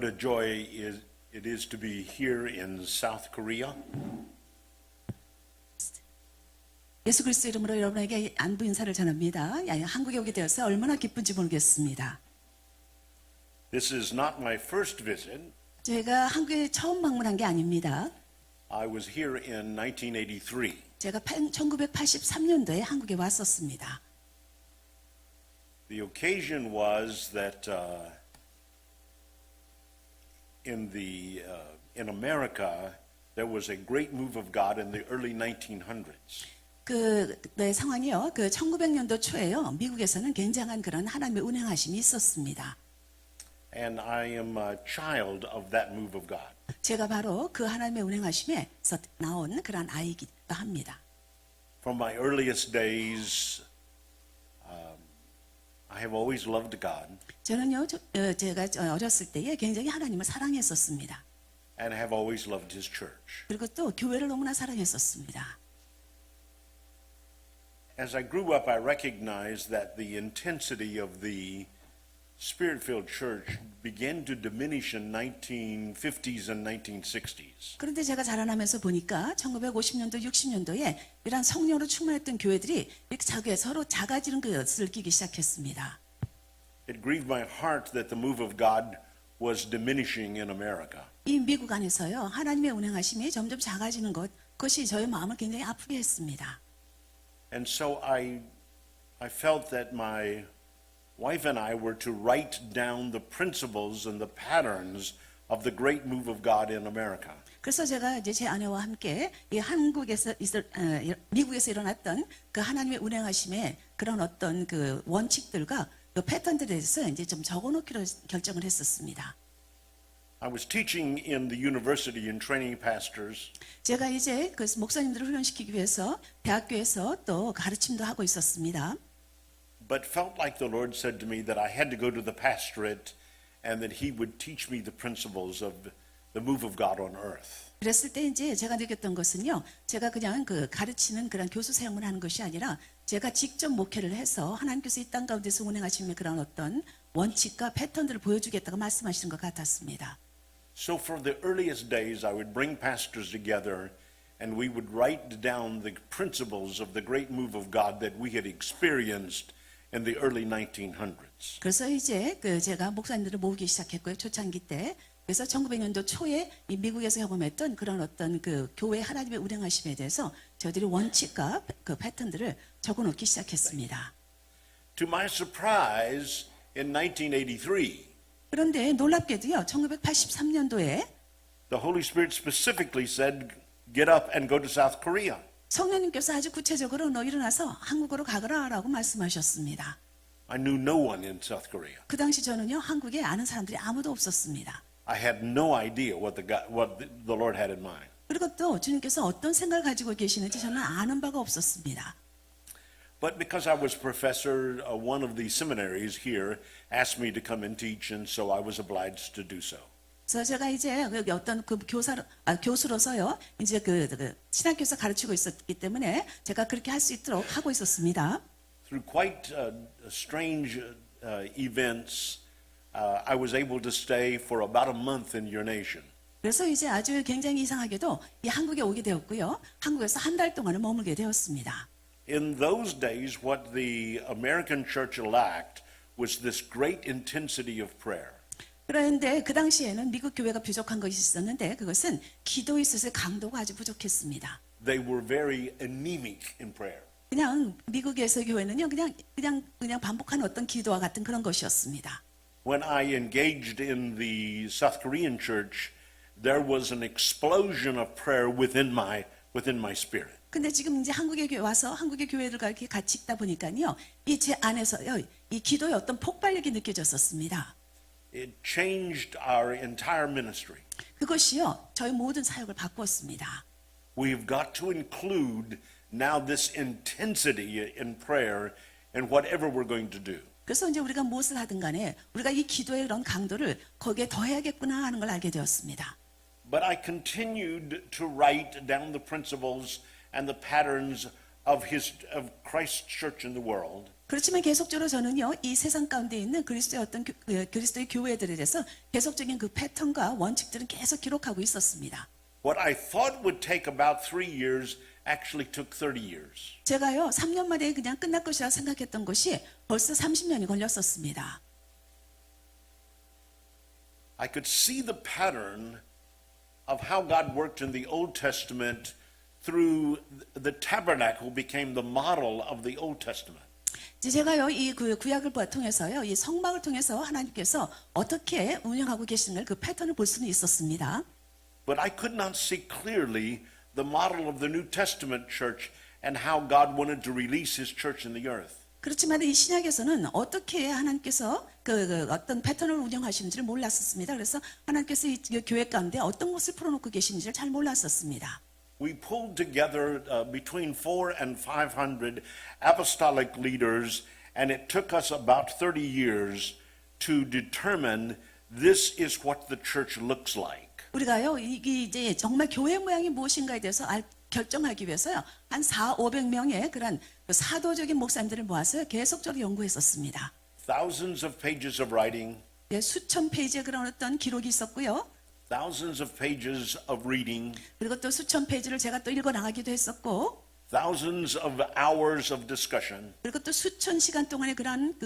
What a joy it is to be here in South Korea. 예수 그리스도 이름으로 여러분에게 안부 인사를 전합니다. 한국에 오게 되어서 얼마나 기쁜지 모르겠습니다. This is not my first visit. 제가 한국에 처음 방문한 게 아닙니다. I was here in 1983. 제가 1983년도에 한국에 왔었습니다. The occasion was that in America there was a great move of God in the early 1900s. 네, 상황이요. 1900년도 초에요. 미국에서는 굉장한 그런 하나님의 운행하심이 있었습니다. And I am a child of that move of God. 제가 바로 그 하나님의 운행하심에서 나온 그런 아이기도 합니다. From my earliest days, I have always loved God. 저는요, 제가 어렸을 때에 굉장히 하나님을 사랑했었습니다. And have always loved His church. 그리고 또 교회를 너무나 사랑했었습니다. As I grew up, I recognized that the intensity of the Spirit-filled church began to diminish in 1950s and 1960s. 그런데 제가 자라나면서 보니까 1950년도, 60년도에 이런 성령으로 충만했던 교회들이 이렇게 서로 작아지는 것을 느끼기 시작했습니다. It grieved my heart that the move of God was diminishing in America. 이 미국 안에서요, 하나님의 운행하심이 점점 작아지는 그것이 저의 마음을 굉장히 아프게 했습니다. And so I felt that my wife and I were to write down the principles and the patterns of the great move of God in America. 그래서 제가 이제 제 아내와 함께 이 미국에서 일어났던 그 하나님의 운행하심의 그런 어떤 그 원칙들과 그 패턴들에 대해서 이제 좀 적어놓기로 결정을 했었습니다. I was teaching in the university and training pastors. 제가 이제 그 목사님들을 훈련시키기 위해서 대학교에서 또 가르침도 하고 있었습니다. But felt like the Lord said to me that I had to go to the pastorate and that He would teach me the principles of the move of God on earth. 그랬을 때 이제 제가 느꼈던 것은요, 제가 그냥 그 가르치는 그런 교수 사역을 하는 것이 아니라 제가 직접 목회를 해서 하나님께서 이 땅 가운데서 운행하시는 그런 어떤 원칙과 패턴들을 보여주겠다고 말씀하시는 것 같았습니다. So for the earliest days, I would bring pastors together and we would write down the principles of the great move of God that we had experienced in the early 1900s. 그래서 이제 제가 목사님들을 모으기 시작했고요, 초창기 때. 그래서 1900년도 초에 이 미국에서 경험했던 그런 어떤 그 교회 하나님의 운행하심에 대해서 저희들이 원칙과 그 패턴들을 적어놓기 시작했습니다. To my surprise, in 1983, 그런데 놀랍게도요, 1983년도에 the Holy Spirit specifically said, get up and go to South Korea. 성령님께서 아주 구체적으로 너 일어나서 한국으로 가거라라고 말씀하셨습니다. I knew no one in South Korea. 그 당시 저는요, 한국에 아는 사람들이 아무도 없었습니다. I had no idea what the Lord had in mind. 그리고 또 주님께서 어떤 생각을 가지고 계시는지 저는 아는 바가 없었습니다. But because I was professor, one of the seminaries here asked me to come and teach, and so I was obliged to do so. 그래서 제가 이제 어떤 교수로서요, 이제 신학교에서 가르치고 있었기 때문에 제가 그렇게 할 수 있도록 하고 있었습니다. Through quite strange events, I was able to stay for about a month in your nation. 그래서 이제 아주 굉장히 이상하게도 이 한국에 오게 되었고요, 한국에서 한 달 동안을 머물게 되었습니다. In those days, what the American church lacked was this great intensity of prayer. 그런데 그 당시에는 미국 교회가 부족한 것이 있었는데 그것은 기도에 있어서의 강도가 아주 부족했습니다. They were very anemic in prayer. 그냥 미국에서의 교회는요, 그냥 반복하는 어떤 기도와 같은 그런 것이었습니다. When I engaged in the South Korean church, there was an explosion of prayer within my spirit. 근데 지금 이제 한국에 와서 한국의 교회들과 이렇게 같이 있다 보니까요, 이 제 안에서요, 이 기도의 어떤 폭발력이 느껴졌었습니다. It changed our entire ministry. 그것이요, 저희 모든 사역을 바꾸었습니다. We've got to include now this intensity in prayer in whatever we're going to do. 그래서 이제 우리가 무엇을 하든 간에 우리가 이 기도의 그런 강도를 거기에 더해야겠구나 하는 걸 알게 되었습니다. But I continued to write down the principles and the patterns of Christ's church in the world. 그렇지만 계속적으로 저는요, 이 세상 가운데 있는 그리스도의 그리스도의 교회들에 대해서 계속적인 그 패턴과 원칙들은 계속 기록하고 있었습니다. What I thought would take about 3 years actually took 30 years. 제가요, 3년 만에 그냥 끝날 것이라 생각했던 것이 벌써 30년이 걸렸었습니다. I could see the pattern of how God worked in the Old Testament through the tabernacle became the model of the Old Testament. 이제 제가요, 이 구약을 통해서요, 이 성막을 통해서 하나님께서 어떻게 운영하고 계시는 그 패턴을 볼 수는 있었습니다. But I could not see clearly the model of the New Testament church and how God wanted to release his church in the earth. 그렇지만 이 신약에서는 어떻게 하나님께서 어떤 패턴을 운영하시는지를 몰랐었습니다. 그래서 하나님께서 이 교회 가운데 어떤 것을 풀어놓고 계시는지를 잘 몰랐었습니다. We pulled together between 400 and 500 apostolic leaders, and it took us about 30 years to determine this is what the church looks like. 우리가요, 이게 이제 정말 교회 모양이 무엇인가에 대해서 결정하기 위해서요, 한 400~500명의 그런 사도적인 목사님들을 모아서 계속적으로 연구했었습니다. Thousands of pages of writing, 네, 수천 페이지의 그런 어떤 기록이 있었고요. thousands of pages of reading, 그리고 또 수천 페이지를 제가 또 읽어 나가기도 했었고, thousands of hours of discussion. 그리고 또 수천 시간 동안의 그런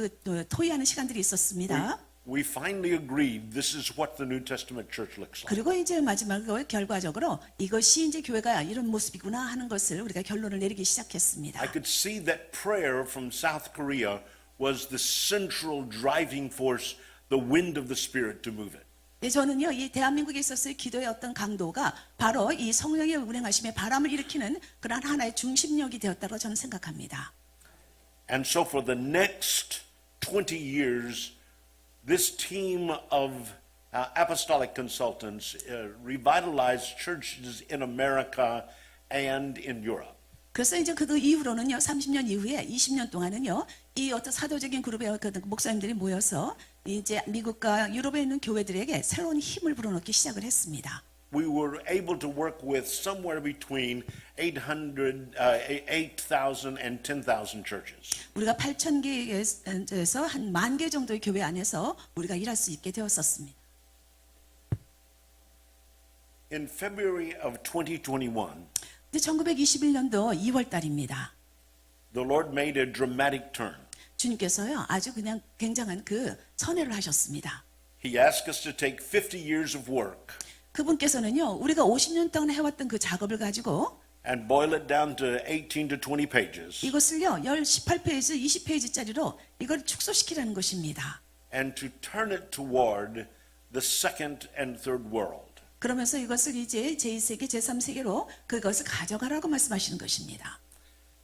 토의하는 시간들이 있었습니다. We finally agreed this is what the New Testament church looks like. 그리고 이제 마지막으로 결과적으로 이것이 이제 교회가 이런 모습이구나 하는 것을 우리가 결론을 내리기 시작했습니다. I could see that prayer from South Korea was the central driving force, the wind of the Spirit to move it. 네, 저는요, 이 대한민국에 있었을 기도의 어떤 강도가 바로 이 성령의 운행하심에 바람을 일으키는 그런 하나의 중심력이 되었다고 저는 생각합니다. And so for the next 20 years, this team of apostolic consultants revitalized churches in America and in Europe. 그래서 이제 그 이후로는요, 30년 이후에 20년 동안은요, 이 어떤 사도적인 그룹의 목사님들이 모여서 이제 미국과 유럽에 있는 교회들에게 새로운 힘을 불어넣기 시작을 했습니다. We were able to work with somewhere between 8,000 and 10,000 churches. 우리가 8,000개에서 한 10,000개 정도의 교회 안에서 우리가 일할 수 있게 되었었습니다. In February of 2021, 근데 1921년도 2월 달입니다. the Lord made a dramatic turn. 주님께서요, 아주 그냥 굉장한 그 선회를 하셨습니다. He asked us to take 50 years of work 그분께서는요, 우리가 50년 동안 해왔던 그 작업을 가지고 and boil it down to 18 to 20 pages 이것을요, 18페이지, 20페이지짜리로 이걸 축소시키라는 것입니다. and to turn it toward the second and third world. 그러면서 이것을 이제 제2세계, 제3세계로 그것을 가져가라고 말씀하시는 것입니다.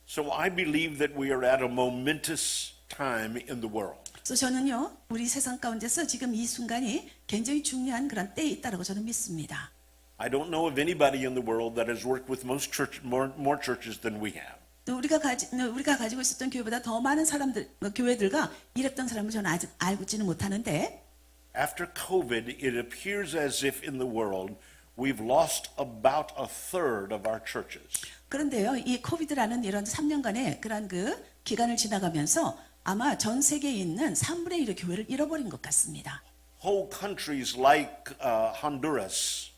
So I believe that we are at a momentous time in the world. 그래서 저는요, 우리 세상 가운데서 지금 이 순간이 굉장히 중요한 그런 때에 있다고 저는 믿습니다. I don't know of anybody in the world that has worked with more churches than we have. 또 우리가 가지고 있었던 교회보다 더 많은 사람들, 교회들과 일했던 사람을 저는 아직 알고지는 못하는데, After COVID, it appears as if in the world we've lost about a third of our churches. 그런데요, 이 코비드라는 이런 3년간의 그런 그 기간을 지나가면서 아마 전 세계에 있는 3분의 1의 교회를 잃어버린 것 같습니다. Whole countries like Honduras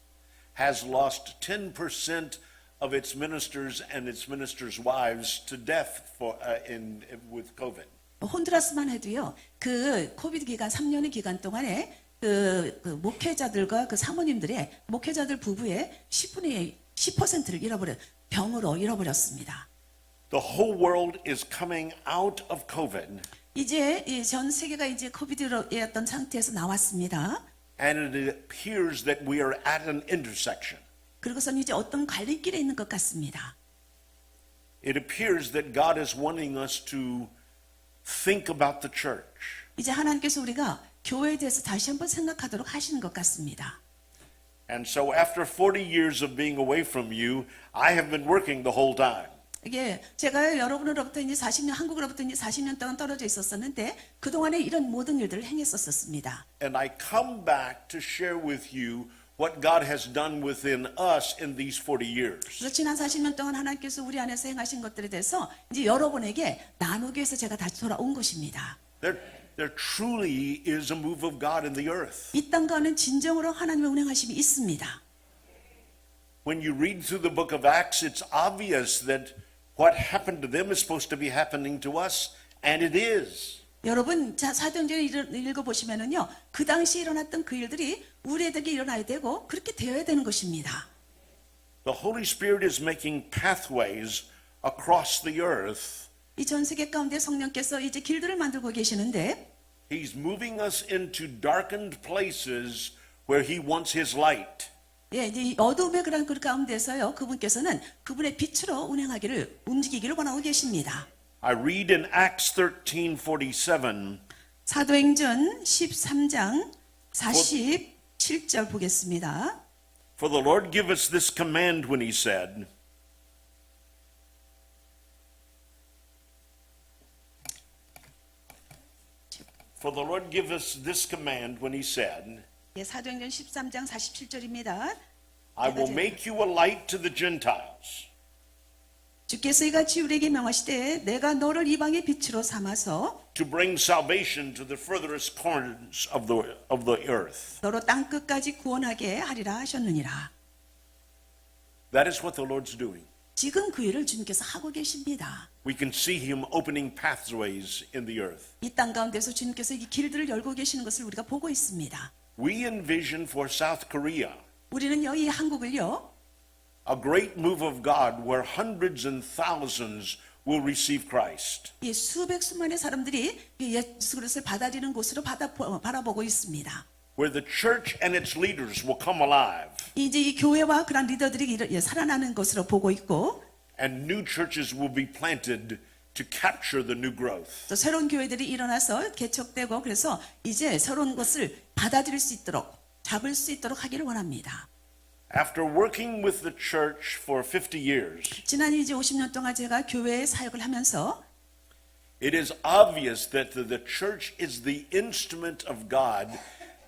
has lost 10% of its ministers and its ministers' wives to death with COVID. 혼두라스만 해도요, 그 코비드 기간 3년의 기간 동안에 그 목회자들과 그 사모님들의 목회자들 부부의 10%를 병으로 잃어버렸습니다. The whole world is coming out of COVID, 이제 전 세계가 이제 코비드였던 상태에서 나왔습니다. and it appears that we are at an intersection. 그리고서는 이제 어떤 갈림길에 있는 것 같습니다. It appears that God is wanting us to think about the church. 이제 하나님께서 우리가 교회에 대해서 다시 한번 생각하도록 하시는 것 같습니다. And so after 40 years of being away from you, I have been working the whole time. 이게 제가 여러분으로부터 이제 40년, 한국으로부터 이제 40년 동안 떨어져 있었었는데 그동안에 이런 모든 일들을 행했었습니다. And I come back to share with you what God has done within us in these 40 years. 그래서 지난 40년 동안 하나님께서 우리 안에서 행하신 것들에 대해서 이제 여러분에게 나누기 위해서 제가 다시 돌아온 것입니다. There truly is a move of God in the earth. 이 땅 가운데 진정으로 하나님의 운행하심이 있습니다. When you read through the book of Acts, it's obvious that what happened to them is supposed to be happening to us, and it is. 여러분, 사도행전을 읽어보시면은요, 그 당시 일어났던 그 일들이 우리에게 일어나야 되고 그렇게 되어야 되는 것입니다. The Holy Spirit is making pathways across the earth. 이 전 세계 가운데 성령께서 이제 길들을 만들고 계시는데, He's moving us into darkened places where He wants His light. 예, 이제 이 어둠의 그런 그 가운데서요, 그분께서는 그분의 빛으로 운행하기를 움직이기를 원하고 계십니다. I read in Acts 13:47. 사도행전 13장 47절 보겠습니다. For the Lord gave us this command when He said, For the Lord gave us this command when He said, 예, 사도행전 13장 47절입니다. I will make you a light to the Gentiles, 주께서 이같이 우리에게 명하시되 내가 너를 이방의 빛으로 삼아서 to bring salvation to the furthest corners of the earth. 너로 땅 끝까지 구원하게 하리라 하셨느니라. That is what the Lord's doing. 지금 그 일을 주님께서 하고 계십니다. We can see Him opening pathways in the earth. 이 땅 가운데서 주님께서 이 길들을 열고 계시는 것을 우리가 보고 있습니다. We envision for South Korea 우리는요, 이 한국을요, a great move of God where hundreds and thousands will receive Christ. 이 수백 수만의 사람들이 이 예수 그리스도를 받아들이는 곳으로 바라보고 있습니다. Where the church and its leaders will come alive 이제 이 교회와 그런 리더들이 살아나는 것으로 보고 있고, and new churches will be planted to capture the new growth. 또 새로운 교회들이 일어나서 개척되고, 그래서 이제 새로운 것을 받아들일 수 있도록, 잡을 수 있도록 하기를 원합니다. After working with the church for 50 years, 지난 이제 50년 동안 제가 교회의 사역을 하면서 it is obvious that the church is the instrument of God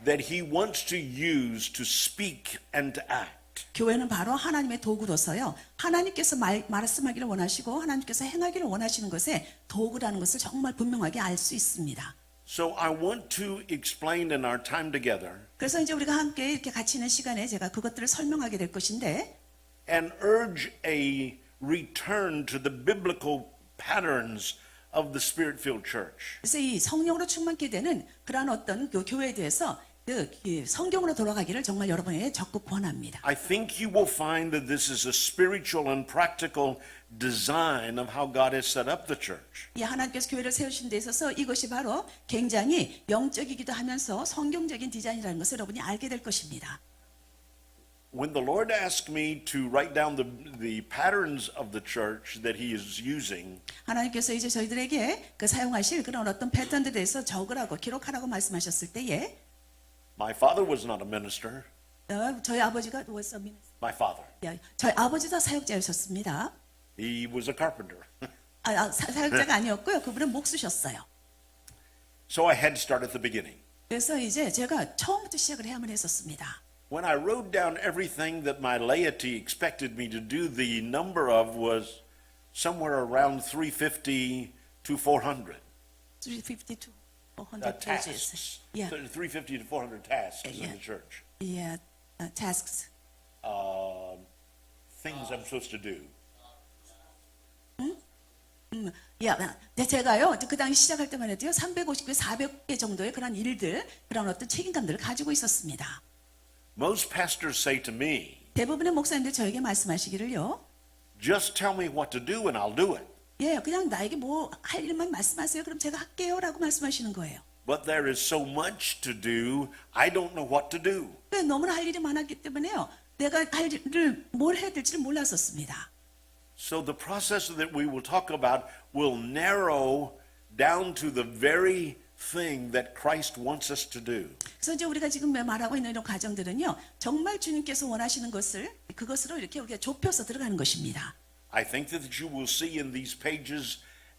that He wants to use to speak and to act. 교회는 바로 하나님의 도구로서요, 하나님께서 말씀하기를 원하시고 하나님께서 행하기를 원하시는 것에 도구라는 것을 정말 분명하게 알 수 있습니다. So I want to explain in our time together 그래서 이제 우리가 함께 이렇게 같이 있는 시간에 제가 그것들을 설명하게 될 것인데, and urge a return to the biblical patterns of the Spirit-filled church. 그래서 이 성령으로 충만케 되는 그러한 어떤 그 교회에 대해서 그 성경으로 돌아가기를 정말 여러분에게 적극 권합니다. I think you will find that this is a spiritual and practical design of how God has set up the church. 이 하나님께서 교회를 세우신 데 있어서 이것이 바로 굉장히 영적이기도 하면서 성경적인 디자인이라는 것을 여러분이 알게 될 것입니다. When the Lord asked me to write down the patterns of the church that He is using, 하나님께서 이제 저희들에게 그 사용하실 그런 어떤 패턴들에 대해서 적으라고 기록하라고 말씀하셨을 때에, my father was not a minister. 저희 아버지가 was a minister. My father, 저희 아버지도 사역자였었습니다. he was a carpenter. 사역자가 아니었고요. 그분은 목수셨어요. So I had to start at the beginning. 그래서 이제 제가 처음부터 시작을 해야만 했었습니다. When I wrote down everything that my laity expected me to do, the number of was somewhere around 350 to 400 350 to 400 pages. tasks. Yeah. 350 to 400 tasks Yeah. in the church. Yeah, tasks. Things I'm supposed to do. 제가요, 그 당시 시작할 때만 해도요, 350개, 400개 정도의 그런 일들, 그런 어떤 책임감들을 가지고 있었습니다. Most pastors say to me, 대부분의 목사님들 저에게 말씀하시기를요, just tell me what to do and I'll do it. 예, 그냥 나에게 뭐 할 일만 말씀하세요. 그럼 제가 할게요. 라고 말씀하시는 거예요. But there is so much to do, I don't know what to do. 너무나 할 일이 많았기 때문에요, 내가 할 일을 뭘 해야 될지를 몰랐었습니다. So the process that we will talk about will narrow down to the very thing that Christ wants us to do. 그래서 이제 우리가 지금 말하고 있는 이런 과정들은요, 정말 주님께서 원하시는 것을 그것으로 이렇게 우리가 좁혀서 들어가는 것입니다. I think that you will see in these pages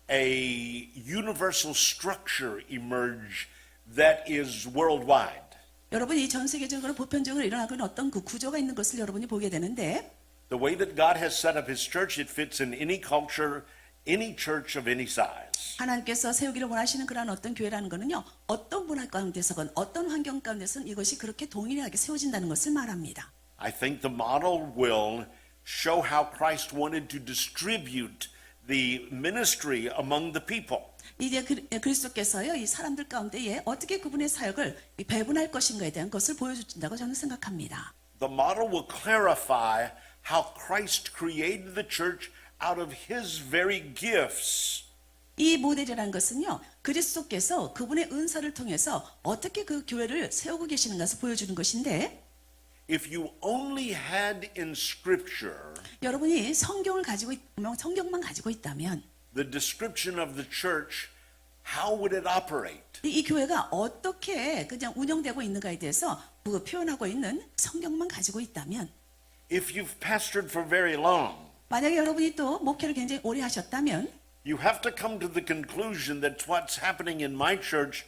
a universal structure emerge that is worldwide. 여러분이 전 세계적으로 보편적으로 일어나고 있는 어떤 그 구조가 있는 것을 여러분이 보게 되는데 The way that God has set up His church, it fits in any culture, any church of any size. 하나님께서 세우기를 원하시는 그러한 어떤 교회라는 것은요, 어떤 문화 가운데서건 어떤 환경 가운데서는 이것이 그렇게 동일하게 세워진다는 것을 말합니다. I think the model will show how Christ wanted to distribute the ministry among the people. 이제 그리스도께서요, 이 사람들 가운데에 어떻게 그분의 사역을 배분할 것인가에 대한 것을 보여준다고 저는 생각합니다. The model will clarify how Christ created the church out of His very gifts. 이 모델이라는 것은요, 그리스도께서 그분의 은사를 통해서 어떻게 그 교회를 세우고 계시는 것을 보여주는 것인데, If you only had in Scripture 여러분이 성경만 가지고 있다면 the description of the church, how would it operate? 이 교회가 어떻게 그냥 운영되고 있는가에 대해서 그 표현하고 있는 성경만 가지고 있다면, If you've pastored for very long, 만약에 여러분이 또 목회를 굉장히 오래 하셨다면 you have to come to the conclusion that what's happening in my church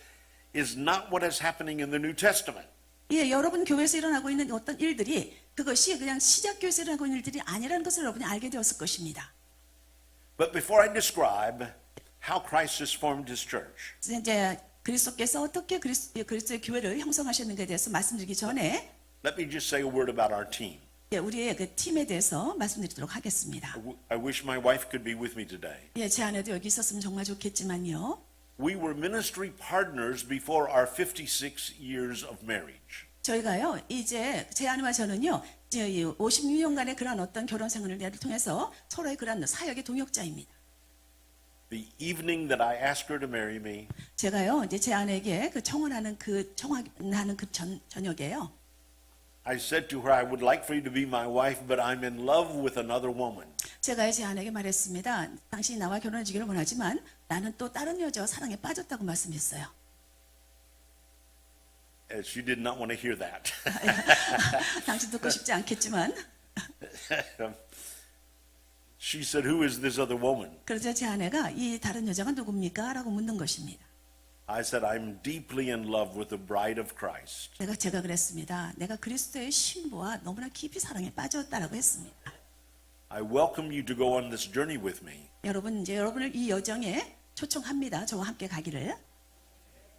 is not what is happening in the New Testament. 예, 여러분 교회에서 일어나고 있는 어떤 일들이 그것이 그냥 시작교회에서 일어나고 있는 일들이 아니라는 것을 여러분이 알게 되었을 것입니다. But before I describe how Christ has formed His church, 이제 그리스도께서 어떻게 그리스도의 교회를 형성하셨는가에 대해서 말씀드리기 전에 let me just say a word about our team. 예, 우리의 그 팀에 대해서 말씀드리도록 하겠습니다. I wish my wife could be with me today. 예, 제 아내도 여기 있었으면 정말 좋겠지만요. We were ministry partners before our 56 years of marriage. 저희가요, 이제 제 아내와 저는요, 이제 56년간의 그런 어떤 결혼 생활을 통해서 서로의 그런 사역의 동역자입니다. The evening that I asked her to marry me, 제가요, 이제 제 아내에게 그 청혼하는 그 저녁에요. I said to her, I would like for you to be my wife, but I'm in love with another woman. 제가 제 아내에게 말했습니다. 당신이 나와 결혼해 주기를 원하지만 나는 또 다른 여자와 사랑에 빠졌다고 말씀했어요. She did not want to hear that. 당신 듣고 싶지 않겠지만 She said, who is this other woman? 그러자 제 아내가 이 다른 여자가 누굽니까? 라고 묻는 것입니다. I said, I'm deeply in love with the bride of Christ. 제가 그랬습니다. 내가 그리스도의 신부와 너무나 깊이 사랑에 빠졌다라고 했습니다. I welcome you to go on this journey with me, 여러분, 이제 여러분을 이 여정에 초청합니다. 저와 함께 가기를.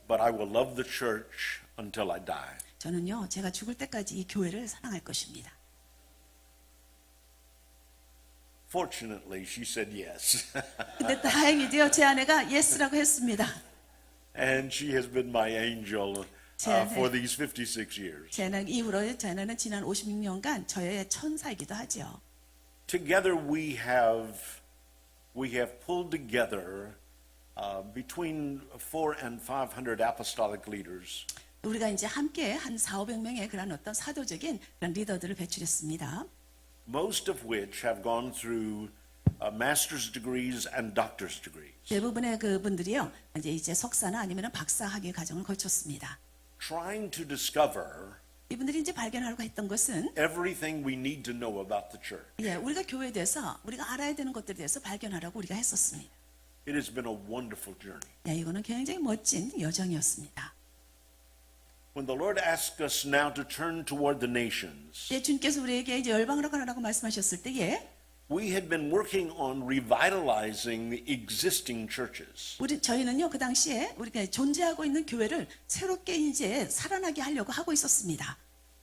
but I will love the church until I die. 저는요, 제가 죽을 때까지 이 교회를 사랑할 것입니다. Fortunately, she said yes. 근데 다행히도요, 제 아내가 예스라고 했습니다. And she has been my angel for these 56 years. 제 아내 이후로 제 아내는 지난 56년간 저의 천사이기도 하죠. Together we have pulled together between 400 and 500 apostolic leaders. 우리가 이제 함께 한 400~500명의 그런 어떤 사도적인 그런 리더들을 배출했습니다. Most of which have gone through master's degrees and doctor's degrees. 대부분의 그분들이요, 이제 석사나 아니면 박사 학위 과정을 거쳤습니다. Trying to discover 이분들이 이제 발견하려고 했던 것은 everything we need to know about the church. 예, 우리가 교회에 대해서 우리가 알아야 되는 것들에 대해서 발견하라고 우리가 했었습니다. It has been a wonderful journey. 예, 이거는 굉장히 멋진 여정이었습니다. When the Lord asks us now to turn toward the nations, 예, 주님께서 우리에게 이제 열방으로 가라고 말씀하셨을 때에 we had been working on revitalizing the existing churches. 저희는요, 그 당시에 우리가 존재하고 있는 교회를 새롭게 이제 살아나게 하려고 하고 있었습니다.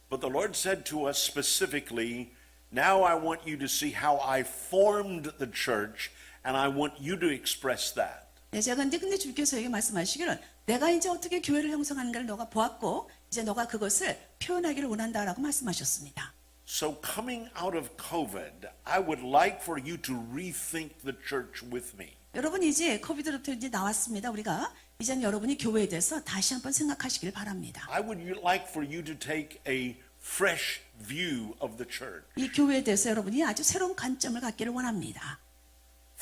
But the Lord said to us specifically, now I want you to see how I formed the church, and I want you to express that. 네, 제가 근데 주님께서 에게 말씀하시기를 내가 이제 어떻게 교회를 형성하는가를 너가 보았고 이제 너가 그것을 표현하기를 원한다라고 말씀하셨습니다. So coming out of COVID, I would like for you to rethink the church with me. 여러분 이제 코비드로부터 이제 나왔습니다. 우리가 이제는 여러분이 교회에 대해서 다시 한번 생각하시길 바랍니다. I would like for you to take a fresh view of the church. 이 교회에 대해서 여러분이 아주 새로운 관점을 갖기를 원합니다.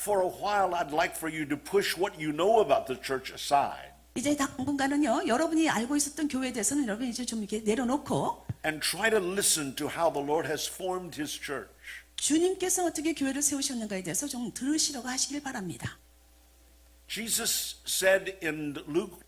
For a while, I'd like for you to push what you know about the church aside 이제 당분간은요, 여러분이 알고 있었던 교회에 대해서는 여러분이 이제 좀 이렇게 내려놓고 and try to listen to how the Lord has formed His church. 주님께서 어떻게 교회를 세우셨는가에 대해서 좀 들으시려고 하시길 바랍니다. Jesus said in Luke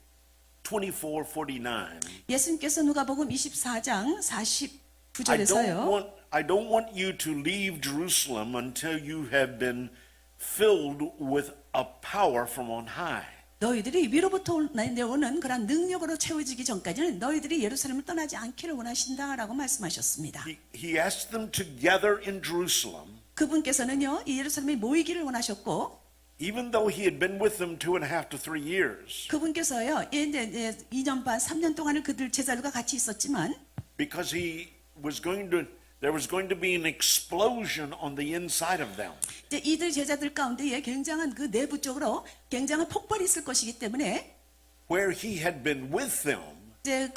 24:49. 예수님께서 누가복음 24장 49절에서요. I don't want you to leave Jerusalem until you have been filled with a power from on high. 너희들이 위로부터 내려오는 그런 능력으로 채워지기 전까지는 너희들이 예루살렘을 떠나지 않기를 원하신다라고 말씀하셨습니다. He asked them to gather in Jerusalem, 그분께서는요, 이 예루살렘에 모이기를 원하셨고, even though he had been with them 2.5 to 3 years, 그분께서요, 이제 2년 반, 3년 동안을 그들 제자들과 같이 있었지만, because there was going to be an explosion on the inside of them. 이제 이들 제자들 가운데에 굉장한 그 내부 쪽으로 굉장한 폭발이 있을 것이기 때문에, Where he had been with them, 이제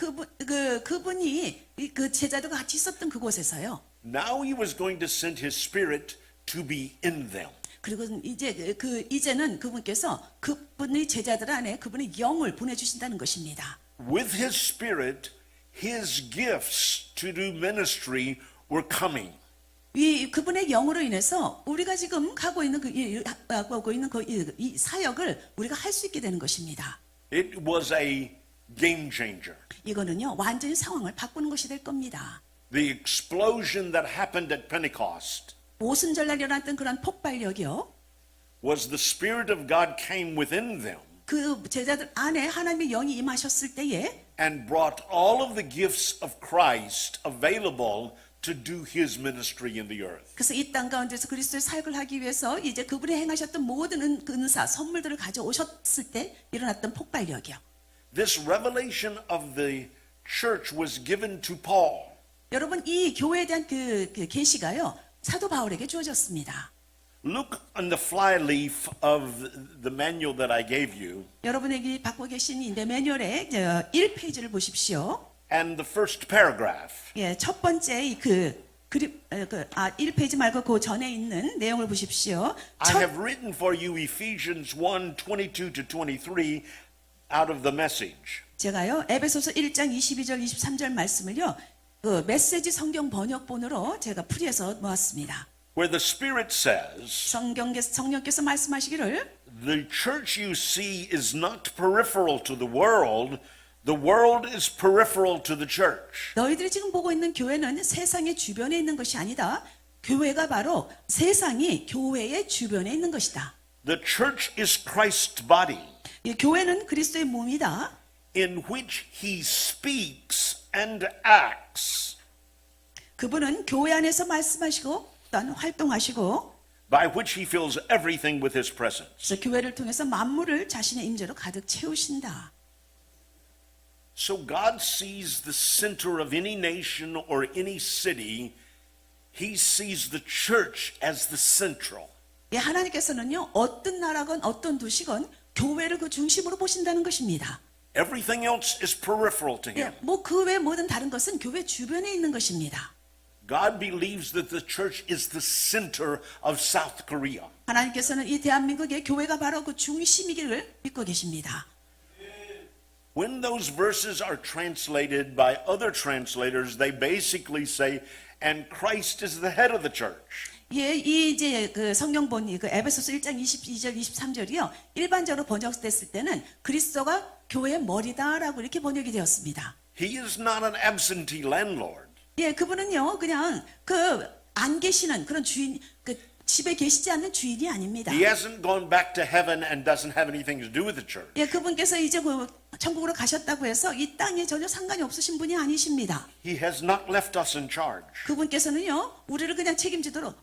그분이 그 제자들과 같이 있었던 그곳에서요. now he was going to send his spirit to be in them. 그리고 이제는 그분께서 그분의 제자들 안에 그분의 영을 보내주신다는 것입니다. With his spirit, his gifts to do ministry were coming. 이 그분의 영으로 인해서 우리가 지금 하고 있는 이 사역을 우리가 할 수 있게 되는 것입니다. It was a game changer. 이거는요, 완전히 상황을 바꾸는 것이 될 겁니다. The explosion that happened at Pentecost 오순절날 일어났던 그런 폭발력이요, was the Spirit of God came within them 그 제자들 안에 하나님의 영이 임하셨을 때에 and brought all of the gifts of Christ available to do his ministry in the earth. 그래서 이 땅 가운데서 그리스도의 사역을 하기 위해서 이제 그분이 행하셨던 모든 은사, 선물들을 가져오셨을 때 일어났던 폭발력이요. This revelation of the church was given to Paul. 여러분, 이 교회에 대한 그 계시가요, 사도 바울에게 주어졌습니다. Look on the flyleaf of the manual that I gave you, 여러분에게 받고 계신 이 매뉴얼의 1페이지를 보십시오. and the first paragraph. 예, 첫 번째 그 1페이지 말고 그 전에 있는 내용을 보십시오. I have written for you Ephesians 1:22 to 23 out of the message. 제가요, 에베소서 1장 22절 23절 말씀을요, 그 메시지 성경 번역본으로 제가 풀이해서 모았습니다. Where the Spirit says, 성령께서 말씀하시기를, the church you see is not peripheral to the world is peripheral to the church. 너희들이 지금 보고 있는 교회는 세상의 주변에 있는 것이 아니다. 교회가 바로 세상이 교회의 주변에 있는 것이다. The church is Christ's body, 이 교회는 그리스도의 몸이다. in which he speaks and acts, 그분은 교회 안에서 말씀하시고 또한 활동하시고, by which he fills everything with his presence. 그래서 교회를 통해서 만물을 자신의 임재로 가득 채우신다. So God sees the center of any nation or any city. He sees the church as the central. 예, 하나님께서는요, 어떤 나라건 어떤 도시건 교회를 그 중심으로 보신다는 것입니다. Everything else is peripheral to him. 예, 뭐 그 외 모든 다른 것은 교회 주변에 있는 것입니다. God believes that the church is the center of South Korea. 하나님께서는 이 대한민국의 교회가 바로 그 중심이기를 믿고 계십니다. When those verses are translated by other translators, they basically say, and Christ is the head of the church. 예, 이 이제 그 성경본이 그 에베소서 1장 22절 23절이요. 일반적으로 번역됐을 때는 그리스도가 교회의 머리다라고 이렇게 번역이 되었습니다. He is not an absentee landlord. 예, 그분은요, 그냥 그 안 계시는 그런 주인, 그 집에 계시지 않는 주인이 아닙니다. He hasn't gone back to heaven and doesn't have anything to do with the church. 예, 그분께서 이제 그 천국으로 가셨다고 해서 이 땅에 전혀 상관이 없으신 분이 아니십니다. He has not left us in charge. 그분께서는요, 우리를 그냥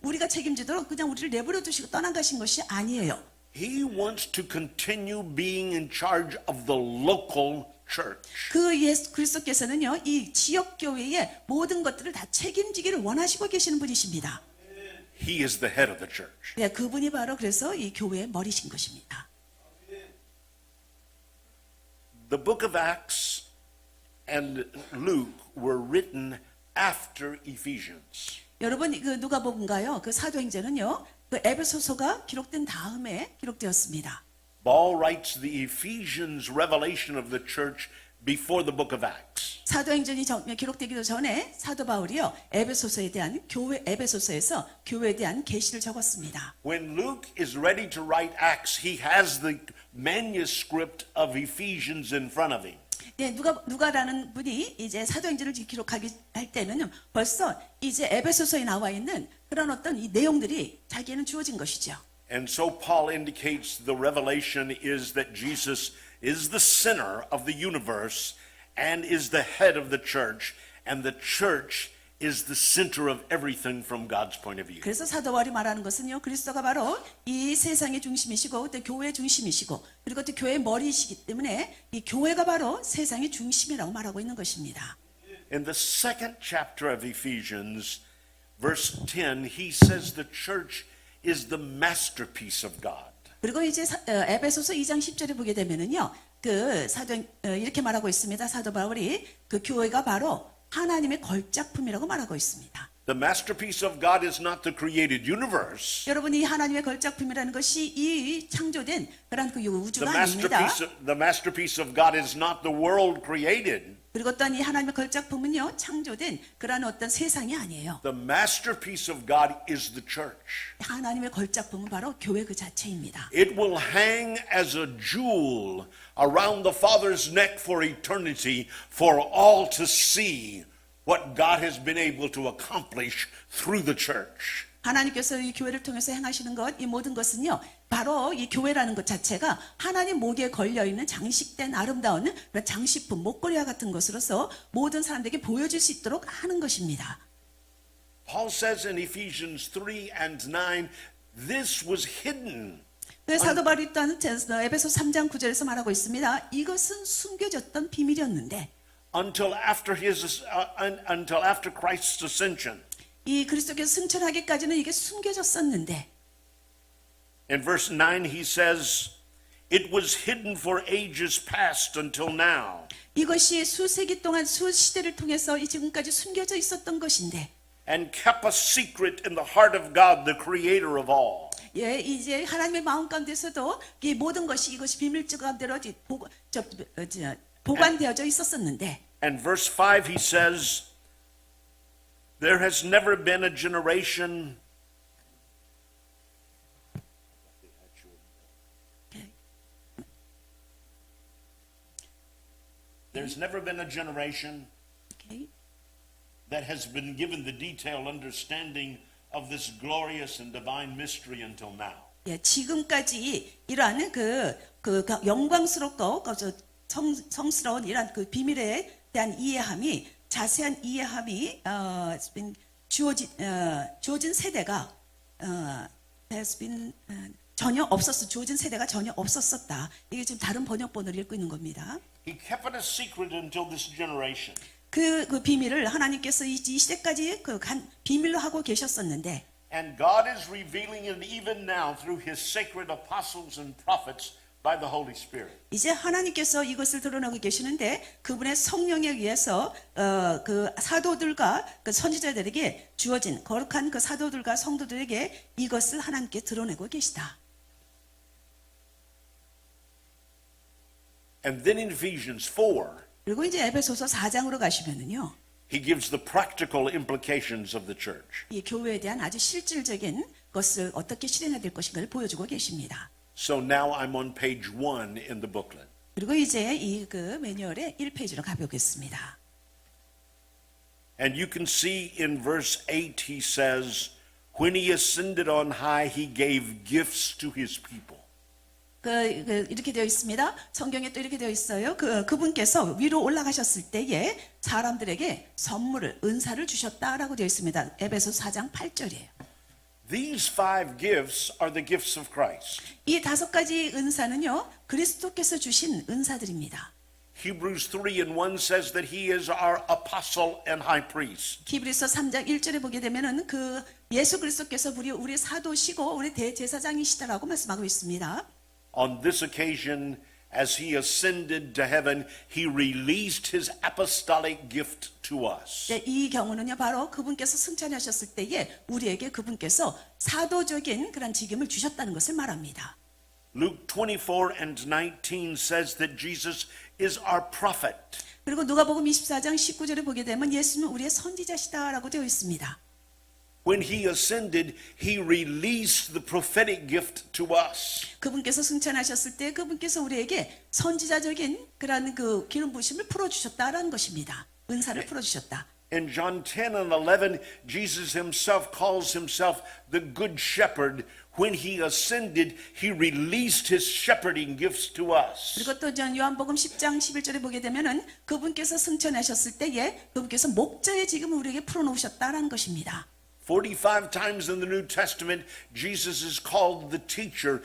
우리가 책임지도록 그냥 우리를 내버려 두시고 떠나가신 것이 아니에요. He wants to continue being in charge of the local church. 그 예수 그리스도께서는요, 이 지역 교회의 모든 것들을 다 책임지기를 원하시고 계시는 분이십니다. He is the head of the church. 네, 그분이 바로 그래서 이 교회의 머리신 것입니다. The book of Acts and Luke were written after Ephesians. 여러분, 그 누가복음가요, 그 사도행전은요, 그 에베소서가 기록된 다음에 기록되었습니다. Paul writes the Ephesians revelation of the church before the book of Acts. 사도행전이 기록되기도 전에 사도 바울이요, 에베소서에서 교회에 대한 계시를 적었습니다. When Luke is ready to write Acts, he has the manuscript of Ephesians in front of him. 예, 누가라는 분이 이제 사도행전을 기록하기 할 때는 벌써 이제 에베소서에 나와 있는 그런 어떤 이 내용들이 자기에는 주어진 것이죠. And so Paul indicates the revelation is that Jesus is the center of the universe and is the head of the church, and the church is the center of everything from God's point of view. 그래서 사도 바울이 말하는 것은요, 그리스도가 바로 이 세상의 중심이시고 또 교회의 중심이시고 그리고 또 교회의 머리이시기 때문에 이 교회가 바로 세상의 중심이라고 말하고 있는 것입니다. In the second chapter of Ephesians, verse 10, he says the church is the masterpiece of God. 그리고 이제 에베소서 2장 10절에 보게 되면은요, 그 이렇게 말하고 있습니다. 사도 바울이 그 교회가 바로 하나님의 걸작품이라고 말하고 있습니다. The masterpiece of God is not the created universe. 여러분이 하나님의 걸작품이라는 것이 이 창조된 그런 그 The 우주가 아닙니다. masterpiece of God is not the world created. 그리고 또한 이 하나님의 걸작품은요, 창조된 그런 어떤 세상이 아니에요. The masterpiece of God is the church. 하나님의 걸작품은 바로 교회 그 자체입니다. It will hang as a jewel around the Father's neck for eternity for all to see what God has been able to accomplish through the church. 하나님께서 이 교회를 통해서 행하시는 것, 이 모든 것은요, 바로 이 교회라는 것 자체가 하나님 목에 걸려있는 장식된 아름다운 그런 장식품, 목걸이와 같은 것으로서 모든 사람들에게 보여줄 수 있도록 하는 것입니다. Paul says in Ephesians 3 and 9, this was hidden. 사도 바울이 또한 에베소 3장 9절에서 말하고 있습니다. 이것은 숨겨졌던 비밀이었는데 Until after Christ's ascension. 이 그리스도께서 승천하기까지는 이게 숨겨졌었는데 In verse 9 he says, it was hidden for ages past until now. 이것이 수세기 동안 수시대를 통해서 이 지금까지 숨겨져 있었던 것인데 And kept a secret in the heart of God, the creator of all. 예, 이제 하나님의 마음 가운데서도 이 모든 것이 이것이 비밀적 가운데로 보관되어져 있었었는데 And verse 5 he says, there has never been a generation There's never been a generation 오케이. that has been given the detailed understanding of this glorious and divine mystery until now. 예, 지금까지 이러한 그 영광스럽고 성스러운 이러한 그 비밀에 대한 이해함이 자세한 이해함이 주어진 세대가 has been 전혀 없었어. 주어진 세대가 전혀 없었었다. 이게 지금 다른 번역본을 읽고 있는 겁니다. He kept it a secret until this generation. 그 비밀을 하나님께서 이 시대까지 비밀로 하고 계셨었는데 And God is revealing it even now through his sacred apostles and prophets by the Holy Spirit. 이제 하나님께서 이것을 드러나고 계시는데 그분의 성령에 의해서 그 사도들과 그 선지자들에게 주어진 거룩한 그 사도들과 성도들에게 이것을 하나님께 드러내고 계시다. And then in Ephesians 4, 그리고 이제 에베소서 4장으로 가시면은요. he gives the practical implications of the church. 이 교회에 대한 아주 실질적인 것을 어떻게 실행해야 될 것인가를 보여주고 계십니다. So now I'm on page 1 in the booklet. 그리고 이제 이 그 매뉴얼의 1페이지로 가보겠습니다. And you can see in verse 8 he says, when he ascended on high, he gave gifts to his people. 이렇게 되어 있습니다. 성경에 또 이렇게 되어 있어요. 그분께서 위로 올라가셨을 때에 사람들에게 선물을, 은사를 주셨다라고 되어 있습니다. 에베소 4장 8절이에요. These 5 gifts are the gifts of Christ. 이 5가지 은사는요, 그리스도께서 주신 은사들입니다. Hebrews 3 and 1 says that he is our apostle and high priest. 히브리서 3장 1절에 보게 되면은 그 예수 그리스도께서 우리 사도시고 우리 대제사장이시다라고 말씀하고 있습니다. On this occasion, as he ascended to heaven, he released his apostolic gift to us. 네, 이 경우는요, 바로 그분께서 승천하셨을 때에 우리에게 그분께서 사도적인 그런 직임을 주셨다는 것을 말합니다. Luke 24 and 19 says that Jesus is our prophet. 그리고 누가복음 24장 19절에 보게 되면 예수는 우리의 선지자시다라고 되어 있습니다. when he ascended, he released the prophetic gift to us. 그분께서 승천하셨을 때 그분께서 우리에게 선지자적인 그런 그 기름 부심을 풀어주셨다라는 것입니다. 은사를 풀어주셨다. In John 10 and 11, Jesus himself calls himself the good shepherd. When he ascended, he released his shepherding gifts to us. 그리고 또 전 요한복음 10장 11절에 보게 되면은 그분께서 승천하셨을 때에 그분께서 목자의 지금을 우리에게 풀어놓으셨다라는 것입니다. 45 times in the New Testament, Jesus is called the teacher.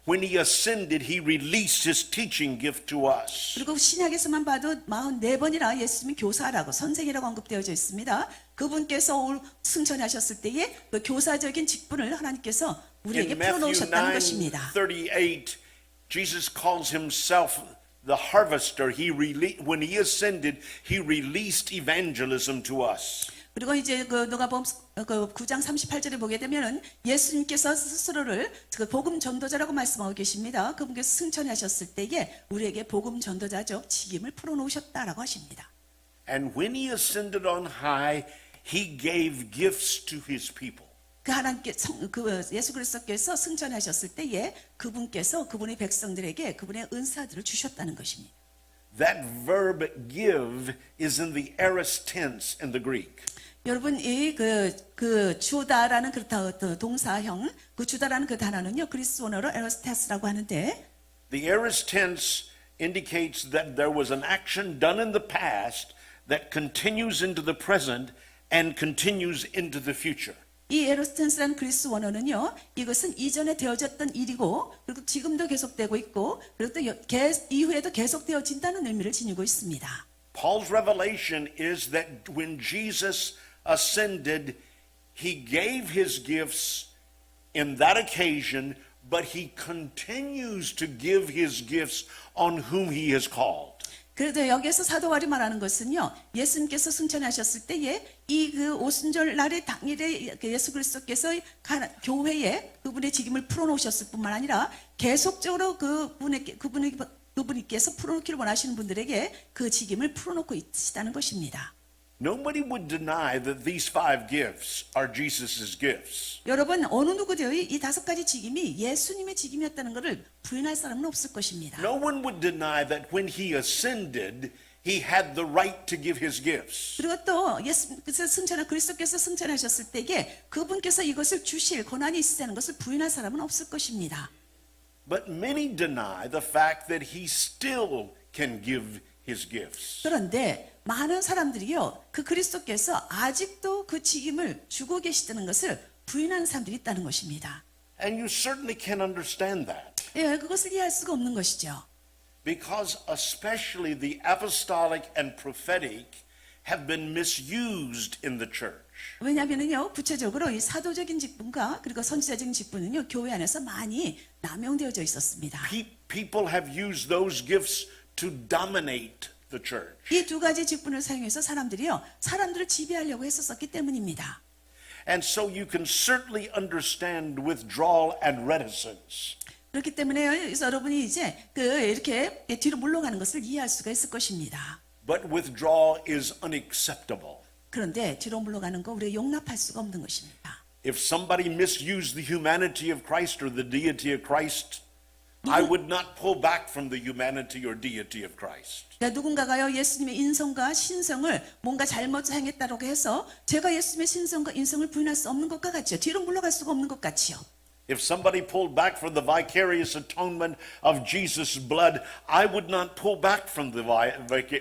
When he ascended, he released his teaching gift to us. 그리고 신약에서만 봐도 44번이나 예수님이 교사라고 선생이라고 언급되어져 있습니다. 그분께서 승천하셨을 때에 그 교사적인 직분을 하나님께서 우리에게 In Matthew 풀어놓으셨다는 것입니다. 9:38, Jesus calls himself the harvester. When he ascended, he released evangelism to us. 그리고 이제 그 누가복음 9장 38절에 보게 되면은 예수님께서 스스로를 그 복음 전도자라고 말씀하고 계십니다. 그분께서 승천하셨을 때에 우리에게 복음 전도자적 직임을 풀어놓으셨다라고 하십니다. And when he ascended on high, he gave gifts to his people. 그 하나님께 그 예수 그리스도께서 승천하셨을 때에 그분께서 그분의 백성들에게 그분의 은사들을 주셨다는 것입니다. That verb give is in the aorist tense in the Greek. 여러분 이 그 주다라는 그 동사형 그 주다라는 그 단어는요 그리스 원어로 에러스테스라고 하는데 The aorist tense indicates that there was an action done in the past that continues into the present and continues into the future. 이 에러스텐스라는 그리스 원어는요 이것은 이전에 되어졌던 일이고 그리고 지금도 계속되고 있고 그리고 또 이후에도 계속되어진다는 의미를 지니고 있습니다. Paul's revelation is that when Jesus ascended, he gave his gifts in that occasion, but he continues to give his gifts on whom he has called. 그래도 여기에서 사도 바울이 말하는 것은요 예수님께서 승천하셨을 때에 이 그 오순절 날의 당일에 예수 그리스도께서 교회에 그분의 직임을 풀어놓으셨을 뿐만 아니라 계속적으로 그분께서 풀어놓기를 원하시는 분들에게 그 직임을 풀어놓고 있다는 것입니다. Nobody would deny that these 5 gifts are Jesus' gifts. 여러분 어느 누구도 이 5가지 직임이 예수님의 직임이었다는 것을 부인할 사람은 없을 것입니다. No one would deny that when he ascended, he had the right to give his gifts. 그리고 또 그리스도께서 승천하셨을 때에 그분께서 이것을 주실 권한이 있으라는 것을 부인할 사람은 없을 것입니다. But many deny the fact that he still can give his gifts. 그런데 많은 사람들이요 그 그리스도께서 아직도 그 직임을 주고 계시다는 것을 부인하는 사람들이 있다는 것입니다. And you certainly can understand that. 예, 그것을 이해할 수가 없는 것이죠. Because especially the apostolic and prophetic have been misused in the church. 왜냐하면요 구체적으로 이 사도적인 직분과 그리고 선지자적인 직분은요 교회 안에서 많이 남용되어져 있었습니다. People have used those gifts to dominate the church. 이 2가지 직분을 사용해서 사람들을 지배하려고 했었기 때문입니다. And so you can certainly understand withdrawal and reticence. 그렇기 때문에 여러분이 이제 이렇게 뒤로 물러가는 것을 이해할 수가 있을 것입니다. But withdrawal is unacceptable. 그런데 뒤로 물러가는 거 우리가 용납할 수가 없는 것입니다. If somebody misused the humanity of Christ or the deity of Christ, I would not pull back from the humanity or deity of Christ. 누군가가요 예수님의 인성과 신성을 뭔가 잘못 행했다고 해서 제가 예수님의 신성과 인성을 부인할 수 없는 것과 같죠. 뒤로 물러갈 수가 없는 것 같지요. If somebody pulled back from the vicarious atonement of Jesus' blood, I would not pull back from the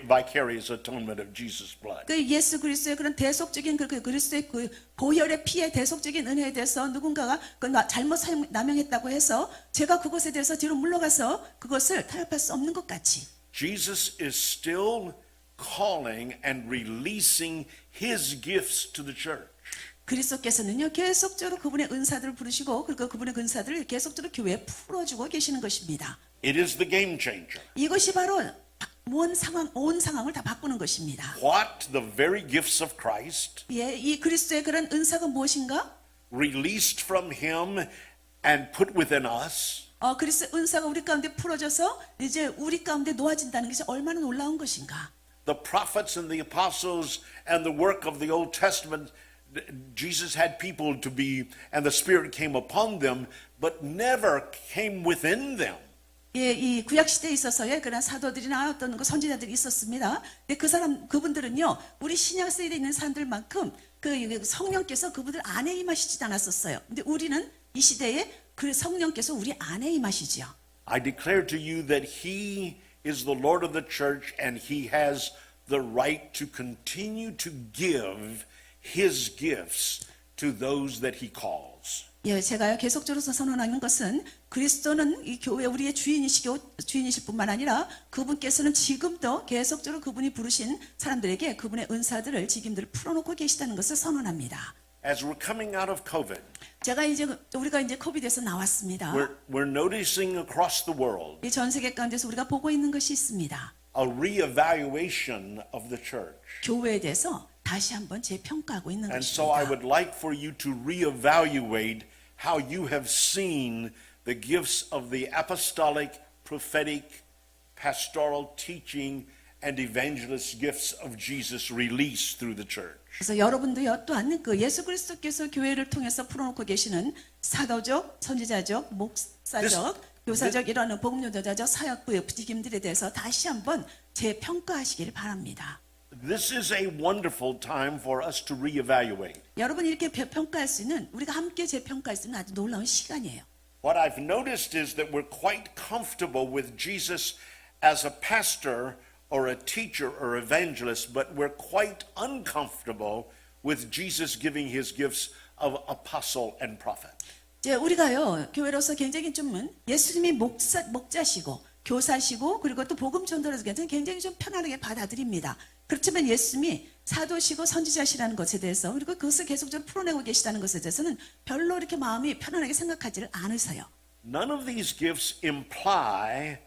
vicarious atonement of Jesus' blood. 그 예수 그리스도의 그런 대속적인 그리스도의 그 보혈의 피의 대속적인 은혜에 대해서 누군가가 잘못 남용했다고 해서 제가 그것에 대해서 뒤로 물러가서 그것을 타협할 수 없는 것 같이. Jesus is still calling and releasing his gifts to the church. 그리스도께서는요 계속적으로 그분의 은사들을 부르시고 그리고 그분의 은사들을 계속적으로 교회에 풀어주고 계시는 것입니다. It is the game changer. 이것이 바로 온 상황을 다 바꾸는 것입니다. What the very gifts of Christ 예, 이 그리스도의 그런 은사가 무엇인가? released from him and put within us. 그리스도의 은사가 우리 가운데 풀어져서 이제 우리 가운데 놓아진다는 것이 얼마나 놀라운 것인가? The prophets and the apostles and the work of the Old Testament Jesus had people to be, and the Spirit came upon them, but never came within them. 예, 이 구약 시대에 있어서의 그런 사도들이나 어떤 그 선지자들이 있었습니다. 근데 그분들은요, 우리 신약 시대에 있는 사람들만큼 그 성령께서 그분들 안에 임하시지 않았었어요. 근데 우리는 이 시대에 그 성령께서 우리 안에 임하시지요. I declare to you that He is the Lord of the church, and He has the right to continue to give His gifts to those that He calls. 예, 제가요 계속적으로 선언하는 것은 그리스도는 이 교회 우리의 주인이실 뿐만 아니라 그분께서는 지금도 계속적으로 그분이 부르신 사람들에게 그분의 은사들을 직임들을 풀어놓고 계시다는 것을 선언합니다. As we're coming out of COVID, 우리가 이제 코비드에서 나왔습니다. we're noticing across the world 이 전 세계 가운데서 우리가 보고 있는 것이 있습니다. a reevaluation of the church. 교회에 대해서 다시 한번 재평가하고 있는 And so I 것입니다. would like for you to reevaluate how you have seen the gifts of the apostolic, prophetic, pastoral teaching, and evangelist gifts of Jesus released through the church. 그래서 여러분도요 또한 그 예수 그리스도께서 교회를 통해서 풀어놓고 계시는 사도적, 선지자적, 목사적, 교사적 이런 복음요자적 사역부의 부직임들에 대해서 다시 한번 재평가하시길 바랍니다. This is a wonderful time for us to reevaluate. 여러분 이렇게 평가할 수 있는 우리가 함께 재평가할 수 있는 아주 놀라운 시간이에요. What I've noticed is that we're quite comfortable with Jesus as a pastor or a teacher or evangelist, but we're quite uncomfortable with Jesus giving his gifts of apostle and prophet. 이제 우리가요 교회로서 굉장히 좀 예수님이 목자시고 교사시고 그리고 또 복음 전도를 굉장히 좀 편안하게 받아들입니다. 그렇지만 예수님이 사도시고 선지자시라는 것에 대해서 그리고 그것을 계속적으로 풀어내고 계시다는 것에 대해서는 별로 이렇게 마음이 편안하게 생각하지를 않으세요. None of these gifts imply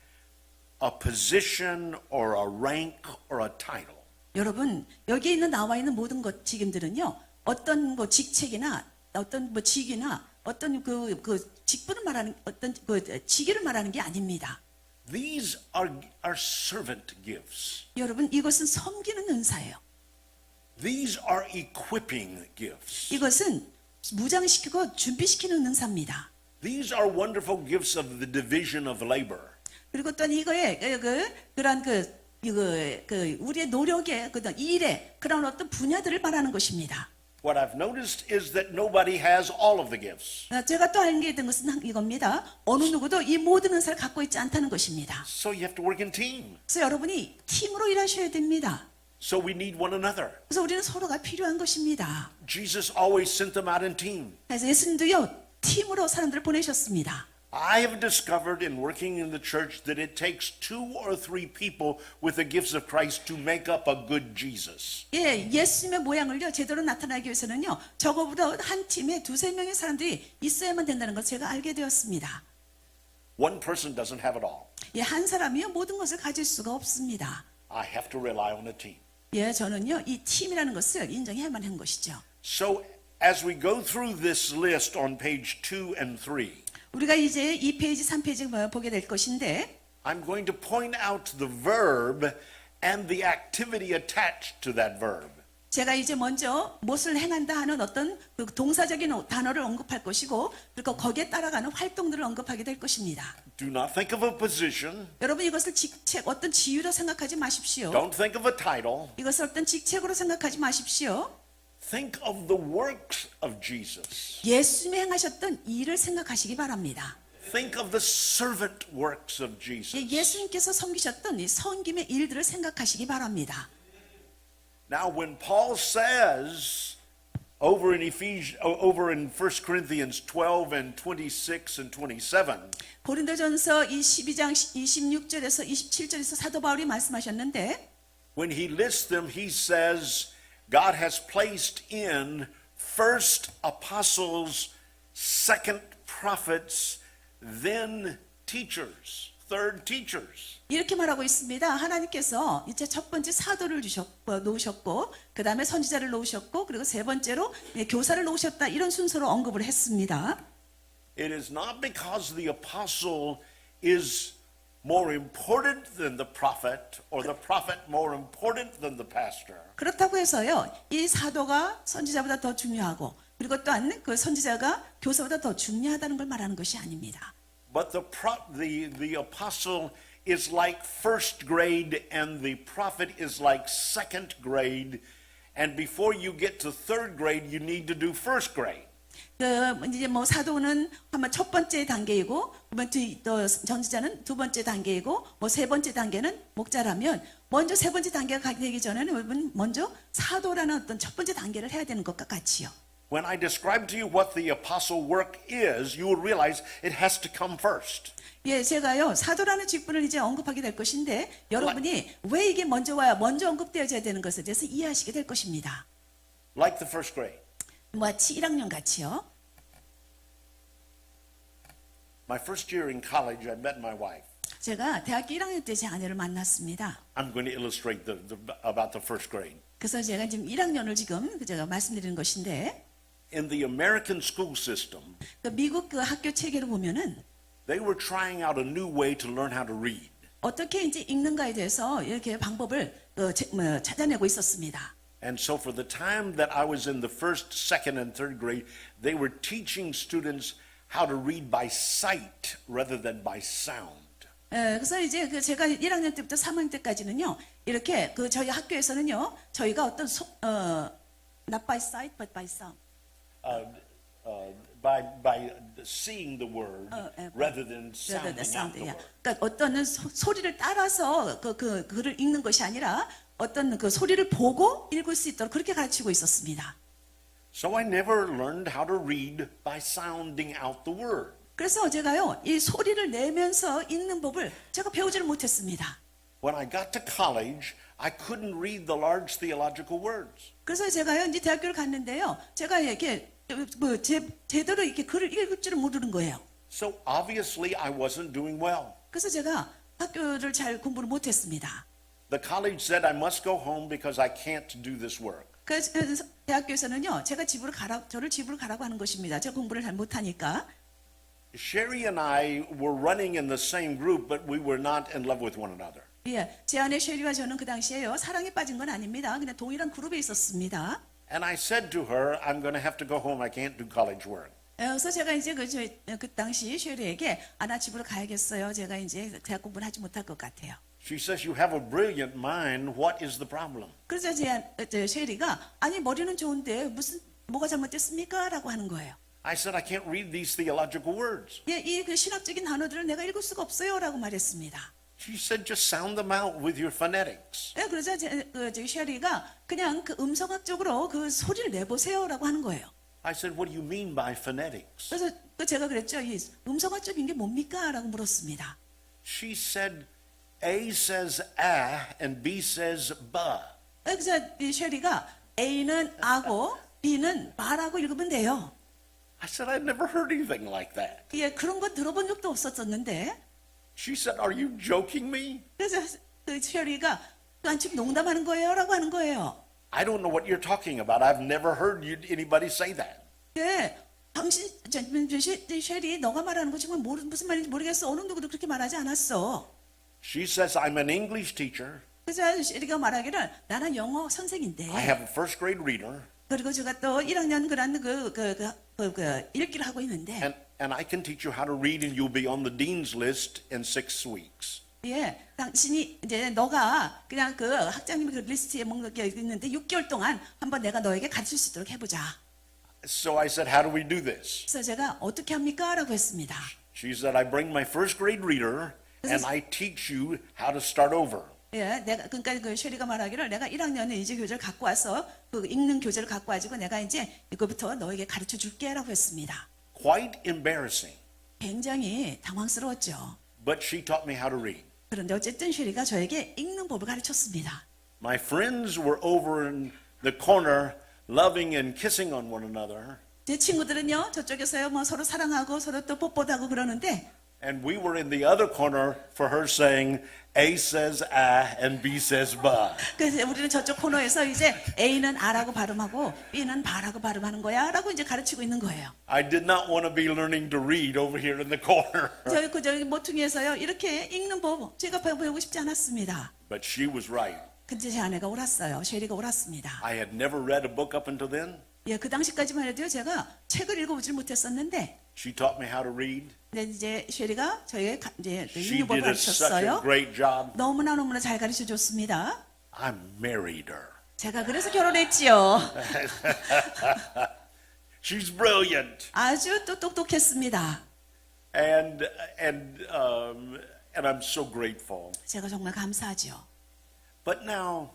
a position or a rank or a title. 여러분 여기 나와 있는 모든 것 직임들은요 어떤 뭐 직책이나 어떤 뭐 직이나 어떤 그 직분을 말하는 어떤 그 직위를 말하는 게 아닙니다. These are servant gifts. 여러분 이것은 섬기는 은사예요. These are equipping gifts. 이것은 무장시키고 준비시키는 은사입니다. These are wonderful gifts of the division of labor. 그리고 또한 이거에 그러한 우리의 노력의 일의 그런 어떤 분야들을 말하는 것입니다. What I've noticed is that nobody has all of the gifts. 제가 또 알게 된 것은 이겁니다. 어느 누구도 이 모든 은사를 갖고 있지 않다는 것입니다. So you have to work in team. 그래서 여러분이 팀으로 일하셔야 됩니다. So we need one another. 그래서 우리는 서로가 필요한 것입니다. Jesus always sent them out in team. 그래서 예수님도요 팀으로 사람들을 보내셨습니다. I have discovered in working in the church that it takes 2 or 3 people with the gifts of Christ to make up a good Jesus. 예, 예수님의 모양을요 제대로 나타나기 위해서는요 적어도 한 팀에 2-3명의 사람들이 있어야만 된다는 걸 제가 알게 되었습니다. One person doesn't have it all. 예, 한 사람이요 모든 것을 가질 수가 없습니다. I have to rely on a team. 예, 저는요 이 팀이라는 것을 인정해야만 하는 것이죠. So as we go through this list on page 2 and 3, 우리가 이제 2페이지, 3페이지 보게 될 것인데 I'm going to point out the verb and the activity attached to that verb. 제가 이제 먼저 무엇을 행한다 하는 어떤 그 동사적인 단어를 언급할 것이고 그리고 거기에 따라가는 활동들을 언급하게 될 것입니다. Do not think of a position. 여러분 이것을 직책, 어떤 지위로 생각하지 마십시오. Don't think of a title. 이것을 어떤 직책으로 생각하지 마십시오. Think of the works of Jesus. 예수님이 행하셨던 일을 생각하시기 바랍니다. Think of the servant works of Jesus. 예수님께서 섬기셨던 이 섬김의 일들을 생각하시기 바랍니다. Now, when Paul says over in 1 Corinthians 12 and 26 and 27, 고린도전서 12장 26절에서 27절에서 사도 바울이 말씀하셨는데 when he lists them, he says God has placed in first apostles, second prophets, then teachers, third teachers. 이렇게 말하고 있습니다. 하나님께서 이제 첫 번째 사도를 놓으셨고 그 다음에 선지자를 놓으셨고 그리고 세 번째로 교사를 놓으셨다 이런 순서로 언급을 했습니다. It is not because the apostle is more important than the prophet or the prophet more important than the pastor. 그렇다고 해서요, 이 사도가 선지자보다 더 중요하고, 그리고 또한 그 선지자가 교사보다 더 중요하다는 걸 말하는 것이 아닙니다. But the apostle is like first grade and the prophet is like second grade. And before you get to third grade, you need to do first grade. 그 이제 뭐 사도는 아마 첫 번째 단계이고, 또 전지자는 두 번째 단계이고, 뭐 세 번째 단계는 목자라면 먼저 세 번째 단계가 되기 전에는 먼저 사도라는 어떤 첫 번째 단계를 해야 되는 것과 같이요. When I describe to you what the apostle work is, you will realize it has to come first. 예, 제가요 사도라는 직분을 이제 언급하게 될 것인데 여러분이 왜 이게 먼저 와야 먼저 언급되어져야 되는 것에 대해서 이해하시게 될 것입니다. Like the first grade. 마치 1학년 같이요. My first year in college, I met my wife. 제가 대학교 1학년 때 제 아내를 만났습니다. I'm going to illustrate about the first grade. 그래서 제가 지금 1학년을 지금 제가 말씀드리는 것인데, In the American school system, 그 미국 그 학교 체계를 보면은 they were trying out a new way to learn how to read. 어떻게 이제 읽는가에 대해서 이렇게 방법을 찾아내고 있었습니다. And so for the time that I was in the first, second, and third grade, they were teaching students how to read by sight rather than by sound. 그래서 이제 그 제가 1학년 때부터 3학년 때까지는요, 이렇게 그 저희 학교에서는요, 저희가 어떤 not by sight but by sound. By seeing the word rather than sounding out the word. 그러니까 어떤 소리를 따라서 그 글을 읽는 것이 아니라 어떤 그 소리를 보고 읽을 수 있도록 그렇게 가르치고 있었습니다. So I never learned how to read by sounding out the word. 그래서 제가요 이 소리를 내면서 읽는 법을 제가 배우지를 못했습니다. When I got to college, I couldn't read the large theological words. 그래서 제가요 이제 대학교를 갔는데요, 제가 이렇게 제대로 이렇게 글을 읽을 줄을 모르는 거예요. So obviously I wasn't doing well. 그래서 제가 학교를 잘 공부를 못했습니다. The college said I must go home because I can't do this work. 그래서 대학교에서는요, 저를 집으로 가라고 하는 것입니다. 제가 공부를 잘 못하니까. Sherry and I were running in the same group, but we were not in love with one another. 예, 제 아내 쉐리와 저는 그 당시에요 사랑에 빠진 건 아닙니다. 그냥 동일한 그룹에 있었습니다. And I said to her, I'm going to have to go home. I can't do college work. 그래서 제가 이제 그 당시 쉐리에게 나 집으로 가야겠어요. 제가 이제 대학 공부를 하지 못할 것 같아요. She says, you have a brilliant mind. What is the problem? 그래서 제 쉐리가 아니 머리는 좋은데 뭐가 잘못됐습니까? 라고 하는 거예요. I said, I can't read these theological words. 예, 이 그 신학적인 단어들을 내가 읽을 수가 없어요. 라고 말했습니다. She said, just sound them out with your phonetics. 예, 그래서 쉐리가 그냥 그 음성학적으로 그 소리를 내보세요라고 하는 거예요. I said, what do you mean by phonetics? 그래서 제가 그랬죠. 이 음성학적인 게 뭡니까? 라고 물었습니다. She said, A says a and B says ba. 그래서 이 쉐리가 A는 아고 B는 바라고 읽으면 돼요. I said, I'd never heard anything like that. 예, 그런 거 들어본 적도 없었었는데. She said, are you joking me? 그래서 그 쉐리가 난 지금 농담하는 거예요? 라고 하는 거예요. I don't know what you're talking about. I've never heard anybody say that. 예, 당신, 쉐리, 너가 말하는 거 정말 무슨 말인지 모르겠어. 어느 누구도 그렇게 말하지 않았어. She says, I'm an English teacher. 그래서 쉐리가 말하기를 나는 영어 선생인데. I have a first grade reader. 그리고 제가 또 1학년 그런 읽기를 하고 있는데. And I can teach you how to read and you'll be on the dean's list in 6 weeks. 예, 당신이 이제 너가 그냥 그 학장님 그 리스트에 목록에 있는데 6개월 동안 한번 내가 너에게 가르칠 수 있도록 해보자. So I said, how do we do this? 그래서 제가 어떻게 합니까? 라고 했습니다. She said, I bring my first grade reader and I teach you how to start over. 예, 그러니까 그 쉐리가 말하기를 내가 1학년에 이제 교재를 갖고 와서 그 읽는 교재를 갖고 와가지고 내가 이제 이거부터 너에게 가르쳐 줄게라고 했습니다. Quite embarrassing. 굉장히 당황스러웠죠. But she taught me how to read. 그런데 어쨌든 쉐리가 저에게 읽는 법을 가르쳤습니다. My friends were over in the corner loving and kissing on one another. 제 친구들은요 저쪽에서요 뭐 서로 사랑하고 서로 또 뽀뽀도 하고 그러는데 And we were in the other corner for her saying, A says ah and B says ba. 그래서 우리는 저쪽 코너에서 이제 A는 R라고 발음하고 B는 바라고 발음하는 거야라고 이제 가르치고 있는 거예요. I did not want to be learning to read over here in the corner. 저기 모퉁이에서요 이렇게 읽는 법 제가 배우고 싶지 않았습니다. But she was right. 근데 제 아내가 옳았어요. 쉐리가 옳았습니다. I had never read a book up until then. 예, 그 당시까지만 해도요 제가 책을 읽어보질 못했었는데, She taught me how to read. 근데 이제 쉐리가 저에게 이제 She 유법을 did such a 가르쳤어요. great job. 너무나 잘 가르쳐 줬습니다. I married her. 제가 그래서 결혼했지요. She's brilliant. 아주 또 똑똑했습니다. And I'm so grateful. 제가 정말 감사하죠. But now,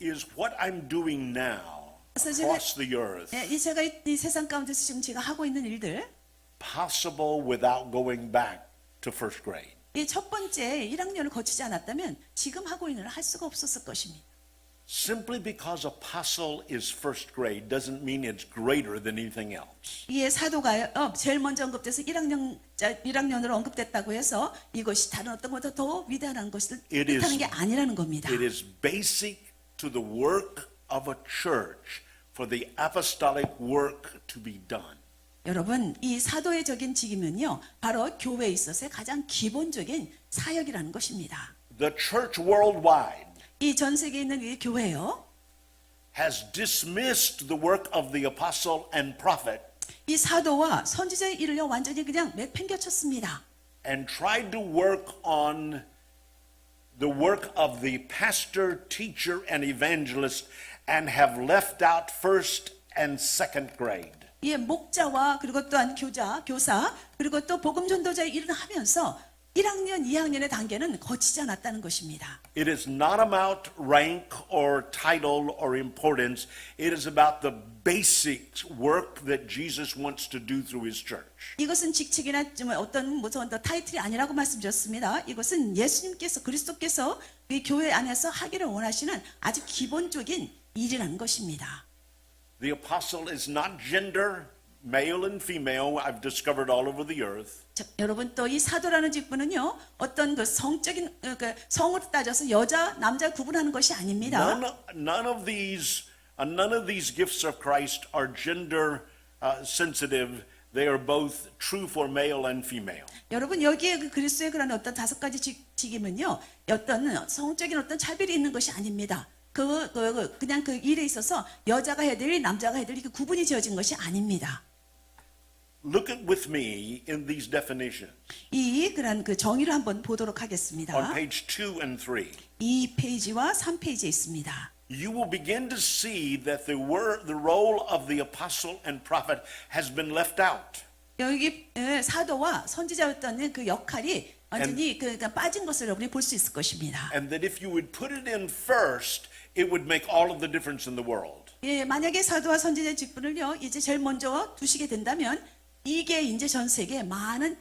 is what I'm doing now 그래서 across the earth 예, 제가 이 세상 가운데서 지금 제가 하고 있는 일들, possible without going back to first grade? 이 첫 번째 1학년을 거치지 않았다면 지금 하고 있는 일을 할 수가 없었을 것입니다. Simply because apostle is first grade doesn't mean it's greater than anything else. 이에 사도가 제일 먼저 언급돼서 1학년으로 언급됐다고 해서 이것이 다른 어떤 것보다 더 위대한 것을 It is- 뜻하는 게 아니라는 겁니다. It is basic to the work of a church for the apostolic work to be done. 여러분, 이 사도의 적인 직임은요, 바로 교회에 있어서의 가장 기본적인 사역이라는 것입니다. The church worldwide 이 전 세계에 있는 이 교회요, has dismissed the work of the apostle and prophet 이 사도와 선지자의 일을요 완전히 그냥 내팽겨쳤습니다. and tried to work on the work of the pastor, teacher, and evangelist and have left out first and second grade. 이 목자와 그리고 또한 교사 그리고 또 복음 전도자의 일을 하면서 1학년, 2학년의 단계는 거치지 않았다는 것입니다. It is not about rank or title or importance. It is about the basic work that Jesus wants to do through his church. 이것은 직책이나 좀 어떤 무슨 타이틀이 아니라고 말씀드렸습니다. 이것은 예수님께서 그리스도께서 이 교회 안에서 하기를 원하시는 아주 기본적인 일이라는 것입니다. The apostle is not gender, male and female. I've discovered all over the earth. 자, 여러분 또 이 사도라는 직분은요 어떤 그 성적인 그 성으로 따져서 여자 남자 구분하는 것이 아닙니다. None of these gifts of Christ are gender sensitive. They are both true for male and female. 여러분 여기에 그 그리스도의 그런 어떤 5가지 직임은요 어떤 성적인 어떤 차별이 있는 것이 아닙니다. 그냥 그 일에 있어서 여자가 해야 될 일, 남자가 해야 될 일, 그 구분이 지어진 것이 아닙니다. Look at with me in these definitions 그런 그 정의를 한번 보도록 하겠습니다. on page 2 and 3. 2페이지와 3페이지에 있습니다. You will begin to see that the role of the apostle and prophet has been left out. 여기 사도와 선지자였던 그 역할이 완전히 그러니까 빠진 것을 여러분이 볼 수 있을 것입니다. And that if you would put it in first, it would make all of the difference in the world. 예, 만약에 사도와 선지자의 직분을요 이제 제일 먼저 두시게 된다면 이게 이제 전 세계에 많은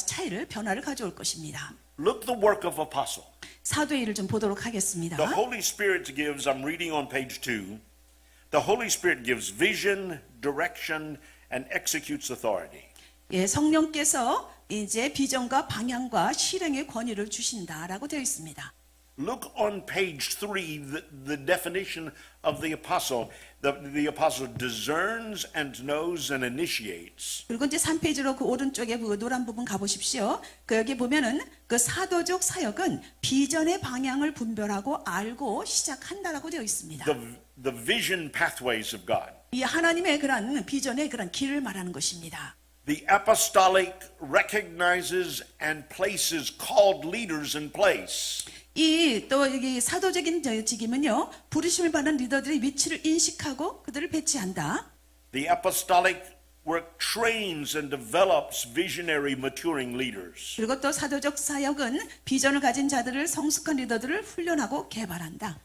차이를 변화를 가져올 것입니다. Look the work of apostle. 사도의 일을 좀 보도록 하겠습니다. The Holy Spirit gives, I'm reading on page 2, the Holy Spirit gives vision, direction, and executes authority. 예, 성령께서 이제 비전과 방향과 실행의 권위를 주신다라고 되어 있습니다. Look on page 3, the definition of the apostle. The apostle discerns and knows and initiates. 그리고 이제 3페이지로 그 오른쪽에 그 노란 부분 가보십시오. 그 여기 보면은 그 사도적 사역은 비전의 방향을 분별하고 알고 시작한다라고 되어 있습니다. The vision pathways of God. 이 하나님의 그런 비전의 그런 길을 말하는 것입니다. The apostolic recognizes and places called leaders in place. 또 여기 사도적인 직임은요 부르심을 받는 리더들의 위치를 인식하고 그들을 배치한다. The apostolic work trains and develops visionary maturing leaders. 그리고 또 사도적 사역은 비전을 가진 자들을 성숙한 리더들을 훈련하고 개발한다.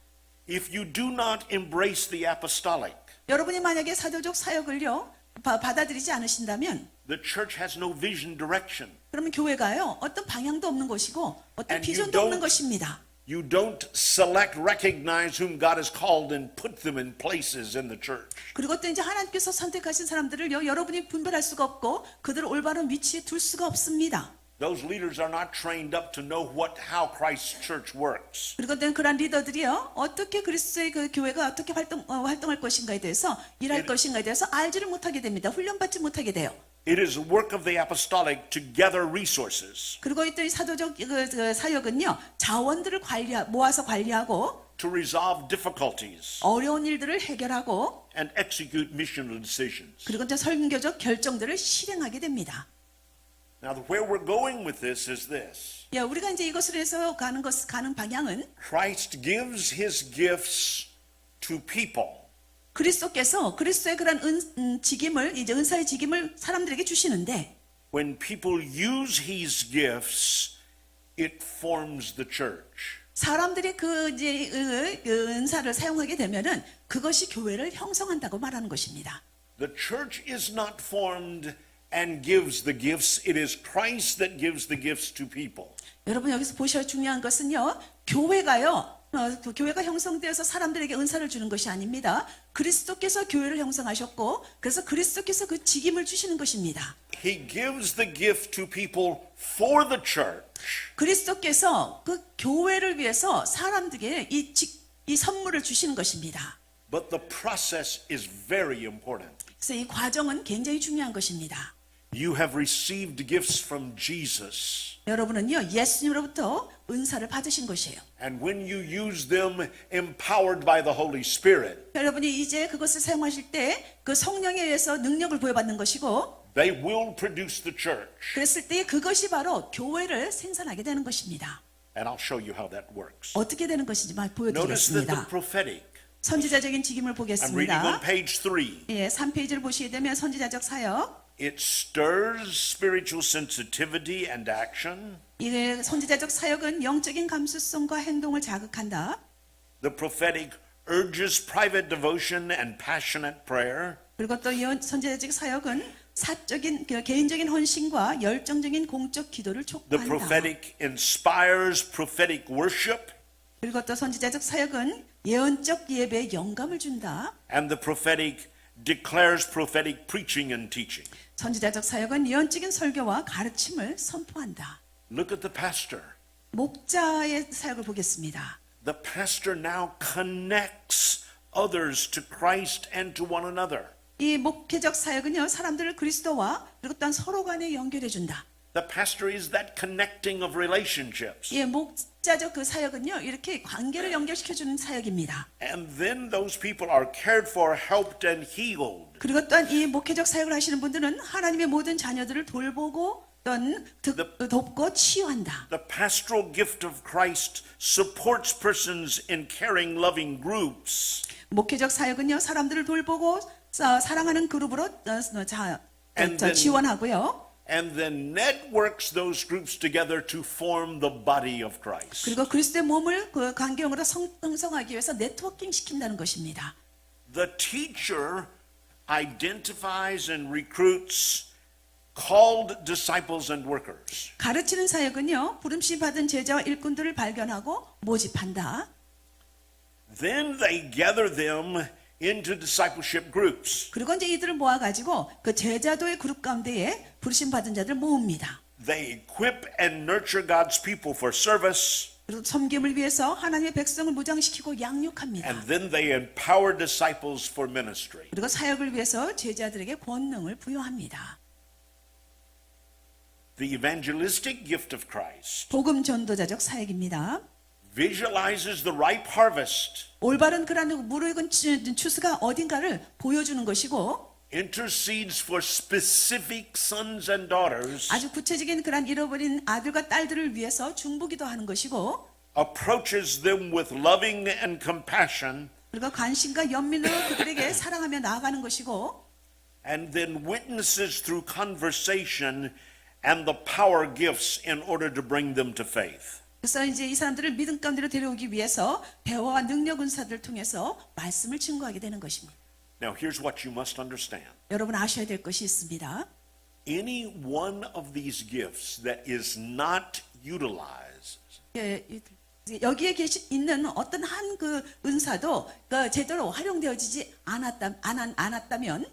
If you do not embrace the apostolic, 여러분이 만약에 사도적 사역을요 받아들이지 않으신다면 the church has no vision direction. 그러면 교회가요 어떤 방향도 없는 것이고 어떤 And you 비전도 없는 don't- 것입니다. You don't select, recognize whom God has called and put them in places in the church. 그리고 또 이제 하나님께서 선택하신 사람들을요, 여러분이 분별할 수가 없고 그들을 올바른 위치에 둘 수가 없습니다. Those leaders are not trained up to know how Christ's church works. 그리고 또 그런 리더들이요, 어떻게 그리스도의 그 교회가 어떻게 활동할 것인가에 대해서 일할 것인가에 대해서 알지를 못하게 됩니다. 훈련받지 못하게 돼요. It is the work of the apostolic to gather resources, 그리고 또 이 사도적 그 사역은요, 자원들을 모아서 관리하고 to resolve difficulties, 어려운 일들을 해결하고 and execute missional decisions. 그리고 이제 선교적 결정들을 실행하게 됩니다. Now, where we're going with this is this. 예, 우리가 이제 이것을 해서 가는 방향은 Christ gives his gifts to people. 그리스도께서 그리스도의 그런 직임을, 이제 은사의 직임을 사람들에게 주시는데 When people use his gifts, it forms the church. 사람들이 그 이제 그 은사를 사용하게 되면은 그것이 교회를 형성한다고 말하는 것입니다. The church is not formed and gives the gifts. It is Christ that gives the gifts to people. 여러분 여기서 보셔야 중요한 것은요, 교회가요, 그 교회가 형성되어서 사람들에게 은사를 주는 것이 아닙니다. 그리스도께서 교회를 형성하셨고, 그래서 그리스도께서 그 직임을 주시는 것입니다. He gives the gift to people for the church. 그리스도께서 그 교회를 위해서 사람들에게 이 선물을 주시는 것입니다. But the process is very important. 그래서 이 과정은 굉장히 중요한 것입니다. You have received gifts from Jesus. 여러분은요, 예수님으로부터 은사를 받으신 것이에요. And when you use them empowered by the Holy Spirit, 여러분이 이제 그것을 사용하실 때 그 성령에 의해서 능력을 부여받는 것이고, they will produce the church. 그랬을 때 그것이 바로 교회를 생산하게 되는 것입니다. And I'll show you how that works. 어떻게 되는 것인지 Notice that the 보여드리겠습니다. prophetic, 선지자적인 직임을 I'm reading on 보겠습니다. page 3. 예, 3페이지를 보시게 되면 선지자적 사역, It stirs spiritual sensitivity and action. 이 선지자적 사역은 영적인 감수성과 행동을 자극한다. The prophetic urges private devotion and passionate prayer. 그리고 또 선지자적 사역은 사적인 개인적인 헌신과 열정적인 공적 기도를 The 촉구한다. prophetic inspires prophetic worship. 그리고 또 선지자적 사역은 예언적 예배에 영감을 준다. And the prophetic declares prophetic preaching and teaching. 선지자적 사역은 예언적인 설교와 가르침을 선포한다. Look at the pastor. 목자의 사역을 보겠습니다. The pastor now connects others to Christ and to one another. 이 목회적 사역은요, 사람들을 그리스도와 그리고 또한 서로 간에 연결해 준다. The pastor is that connecting of relationships. 예, 목자적 그 사역은요, 이렇게 관계를 연결시켜 주는 사역입니다. And then those people are cared for, helped, and healed. 그리고 또한 이 목회적 사역을 하시는 분들은 하나님의 모든 자녀들을 돌보고 또한 돕고 치유한다. The pastoral gift of Christ supports persons in caring, loving groups. 목회적 사역은요, 사람들을 돌보고 사랑하는 그룹으로 And then- 지원하고요. And then networks those groups together to form the body of Christ. 그리고 그리스도의 몸을 그 관계형으로 형성하기 위해서 네트워킹 시킨다는 것입니다. The teacher identifies and recruits called disciples and workers. 가르치는 사역은요, 부름씨 받은 제자와 일꾼들을 발견하고 모집한다. Then they gather them into discipleship groups. 그리고 이제 이들을 모아가지고 그 제자도의 그룹 가운데에 부르심 받은 자들 모읍니다. They equip and nurture God's people for service. 그리고 섬김을 위해서 하나님의 백성을 무장시키고 양육합니다. And then they empower disciples for ministry. 그리고 사역을 위해서 제자들에게 권능을 부여합니다. The evangelistic gift of Christ 복음 전도자적 사역입니다. visualizes the ripe harvest, 올바른 그런 무르익은 추수가 어딘가를 보여주는 것이고, intercedes for specific sons and daughters, 아주 구체적인 그런 잃어버린 아들과 딸들을 위해서 중보기도 하는 것이고, approaches them with loving and compassion, 그리고 관심과 연민으로 그들에게 사랑하며 나아가는 것이고, and then witnesses through conversation and the power gifts in order to bring them to faith. 그래서 이제 이 사람들을 믿음 가운데로 데려오기 위해서 대화와 능력 은사들을 통해서 말씀을 증거하게 되는 것입니다. Now, here's what you must understand. 여러분 아셔야 될 것이 있습니다. Any one of these gifts that is not utilized 예, 여기에 있는 어떤 한 그 은사도 그 제대로 활용되어지지 않았다면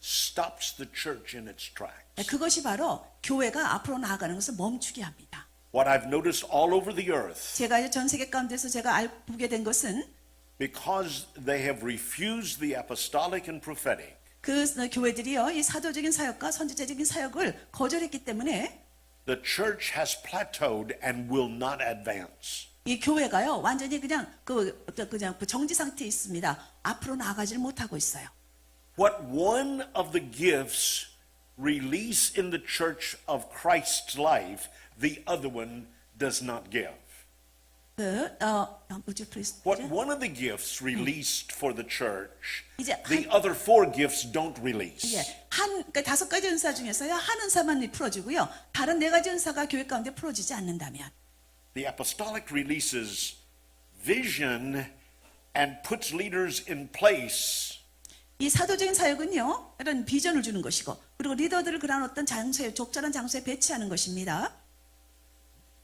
stops the church in its tracks. 그것이 바로 교회가 앞으로 나아가는 것을 멈추게 합니다. What I've noticed all over the earth, 제가 전 세계 가운데서 제가 보게 된 것은 because they have refused the apostolic and prophetic, 그 교회들이요, 이 사도적인 사역과 선지자적인 사역을 거절했기 때문에 the church has plateaued and will not advance. 이 교회가요 완전히 그냥 그냥 정지 상태에 있습니다. 앞으로 나아가지를 못하고 있어요. What one of the gifts release in the church of Christ's life, the other one does not give. would you please? What one of the gifts released for the church, 이제 the other four gifts don't release. 예, 그러니까 5가지 은사 중에서요 한 은사만 풀어지고요 다른 4가지 은사가 교회 가운데 풀어지지 않는다면 The apostolic releases vision and puts leaders in place. 이 사도적인 사역은요 이런 비전을 주는 것이고 그리고 리더들을 그런 어떤 장소에 적절한 장소에 배치하는 것입니다.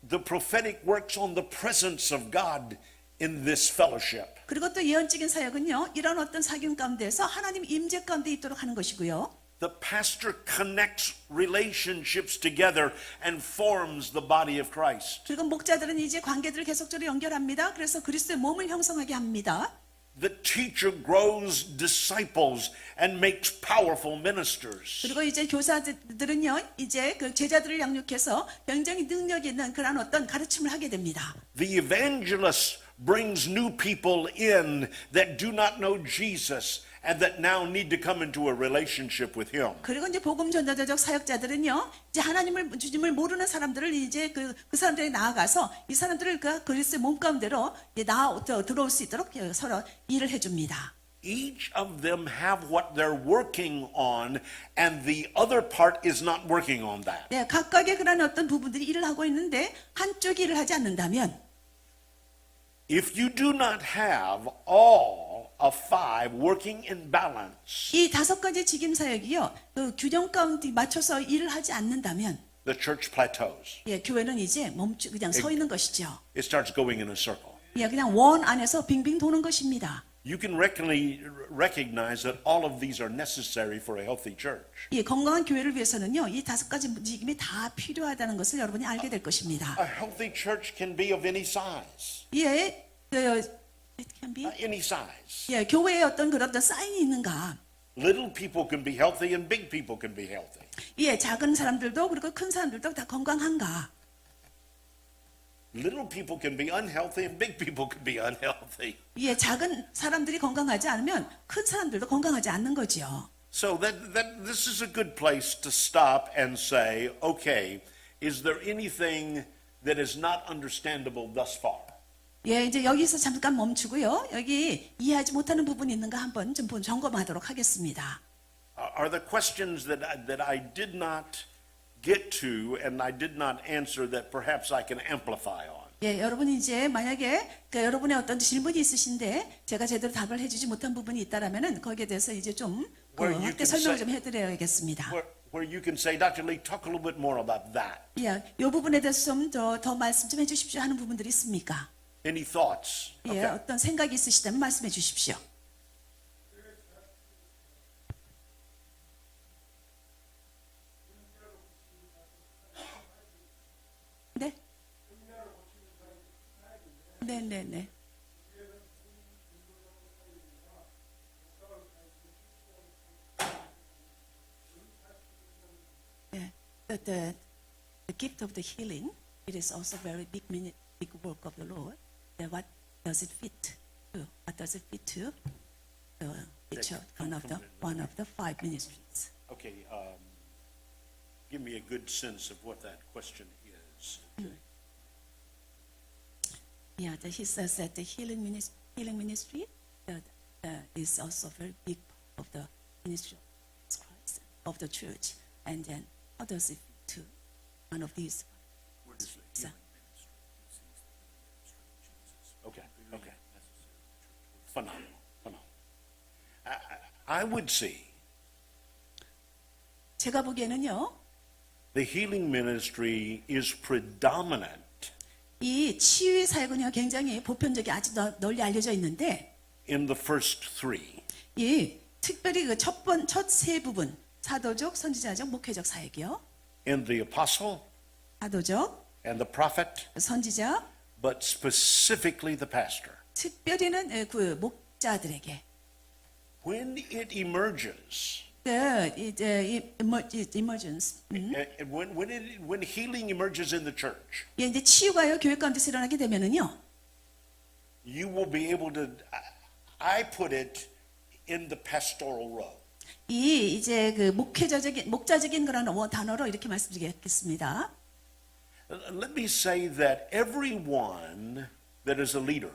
The prophetic works on the presence of God in this fellowship. 그리고 또 예언적인 사역은요 이런 어떤 사귐 가운데서 하나님 임재 가운데 있도록 하는 것이고요. The pastor connects relationships together and forms the body of Christ. 그리고 목자들은 이제 관계들을 계속적으로 연결합니다. 그래서 그리스도의 몸을 형성하게 합니다. The teacher grows disciples and makes powerful ministers. 그리고 이제 교사들은요 이제 그 제자들을 양육해서 굉장히 능력 있는 그런 어떤 가르침을 하게 됩니다. The evangelist brings new people in that do not know Jesus and that now need to come into a relationship with him. 그리고 이제 복음 전도자적 사역자들은요 이제 하나님을 주님을 모르는 사람들을 이제 그 사람들이 나아가서 이 사람들을 그 그리스도의 몸 가운데로 들어올 수 있도록 서로 일을 해줍니다. Each of them have what they're working on and the other part is not working on that. 네, 각각의 그런 어떤 부분들이 일을 하고 있는데 한쪽이 일을 하지 않는다면 If you do not have all of five working in balance, 이 5가지 직임 사역이요 그 균형 가운데 맞춰서 일을 하지 않는다면 the church plateaus. 예, 교회는 이제 그냥 서 있는 것이죠. It starts going in a circle. 예, 그냥 원 안에서 빙빙 도는 것입니다. You can recognize that all of these are necessary for a healthy church. 이 건강한 교회를 위해서는요, 이 5가지 직임이 다 필요하다는 것을 여러분이 알게 될 것입니다. A healthy church can be of any size. 예, it can be. Any size. 예, 교회에 어떤 그런 어떤 사인이 있는가? Little people can be healthy and big people can be healthy. 예, 작은 사람들도 그리고 큰 사람들도 다 건강한가? Little people can be unhealthy and big people can be unhealthy. 예, 작은 사람들이 건강하지 않으면 큰 사람들도 건강하지 않는 거지요. So this is a good place to stop and say, okay, is there anything that is not understandable thus far? 예, 이제 여기서 잠깐 멈추고요. 여기 이해하지 못하는 부분이 있는가 한번 좀 점검하도록 하겠습니다. Are the questions that I did not get to and I did not answer that perhaps I can amplify on? 예, 여러분이 이제 만약에 여러분의 어떤 질문이 있으신데 제가 제대로 답을 해주지 못한 부분이 있다라면은 거기에 대해서 이제 좀 Where you 확대 can 설명을 say- 좀 해드려야겠습니다. Where you can say, Dr. Lee, talk a little bit more about that. 예, 이 부분에 대해서 좀 더 말씀 좀 해주십시오 하는 부분들이 있습니까? Any thoughts? 예, 어떤 생각이 있으시다면 말씀해 주십시오. 네? 네. 예, the gift of the healing, it is also very big work of the Lord. What does it fit to? What does it fit to? It's one of the 5 ministries. Okay, give me a good sense of what that question is. Yeah, he says that the healing ministry is also very big part of the ministry of Jesus Christ, of the church. And then how does it fit to one of these? Okay. Phenomenal. I would see 제가 보기에는요, the healing ministry is predominant 이 치유의 사역은요 굉장히 보편적이 아주 널리 알려져 있는데 in the first three. 이 특별히 그 첫 세 부분 사도적, 선지자적, 목회적 사역이요. In the apostle 사도적, and the prophet, 선지자, but specifically the pastor. 특별히는 그 목자들에게. When it emerges, 그 이제 emergence. when healing emerges in the church, 예, 이제 치유가요 교회 가운데서 일어나게 되면은요. you will be able to, I put it in the pastoral role. 이 이제 그 목자적인 그런 단어로 이렇게 말씀드리겠습니다. Let me say that everyone that is a leader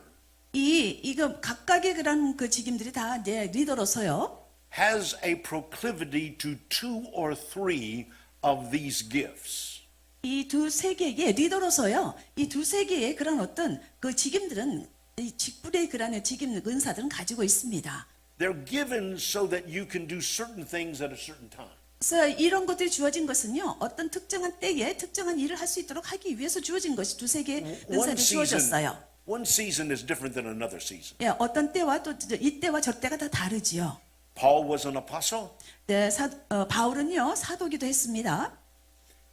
이거 각각의 그런 그 직임들이 다 이제 리더로서요. has a proclivity to two or three of these gifts. 이 두세 개의 리더로서요. 이 두세 개의 그런 어떤 그 직임들은 이 직분의 그런 직임 은사들은 가지고 있습니다. They're given so that you can do certain things at a certain time. 그래서 이런 것들이 주어진 것은요. 어떤 특정한 때에 특정한 일을 할 수 있도록 하기 위해서 주어진 것이 두세 개의 은사들이 주어졌어요. one season is different than another season. 예, 어떤 때와 또 이때와 저때가 다 다르지요. Paul was an apostle. 네, 바울은요 사도기도 했습니다.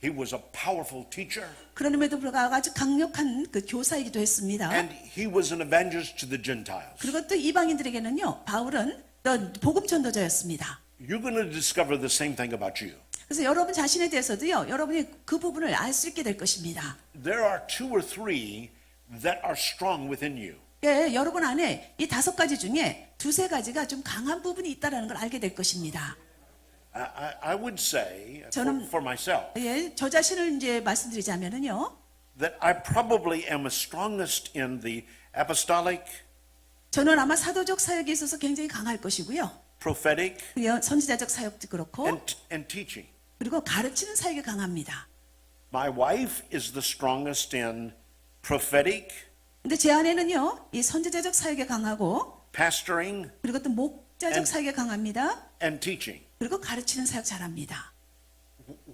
He was a powerful teacher. 그럼에도 불구하고 아주 강력한 그 교사이기도 했습니다. And he was an evangelist to the Gentiles. 그리고 또 이방인들에게는요, 바울은 또 복음 전도자였습니다. You're going to discover the same thing about you. 그래서 여러분 자신에 대해서도요, 여러분이 그 부분을 알 수 있게 될 것입니다. There are two or three that are strong within you. 예, 여러분 안에 이 5가지 중에 두세 가지가 좀 강한 부분이 있다는 걸 알게 될 것입니다. I would say 저는- for myself 예, 저 자신을 이제 말씀드리자면은요, that I probably am the strongest in the apostolic, 저는 아마 사도적 사역에 있어서 굉장히 강할 것이고요, prophetic, 그리고 선지자적 사역도 그렇고, and teaching. 그리고 가르치는 사역이 강합니다. My wife is the strongest in prophetic, 근데 제 아내는요, 이 선지자적 사역에 강하고, pastoring, 그리고 또 목자적 사역에 강합니다. and teaching. 그리고 가르치는 사역 잘합니다.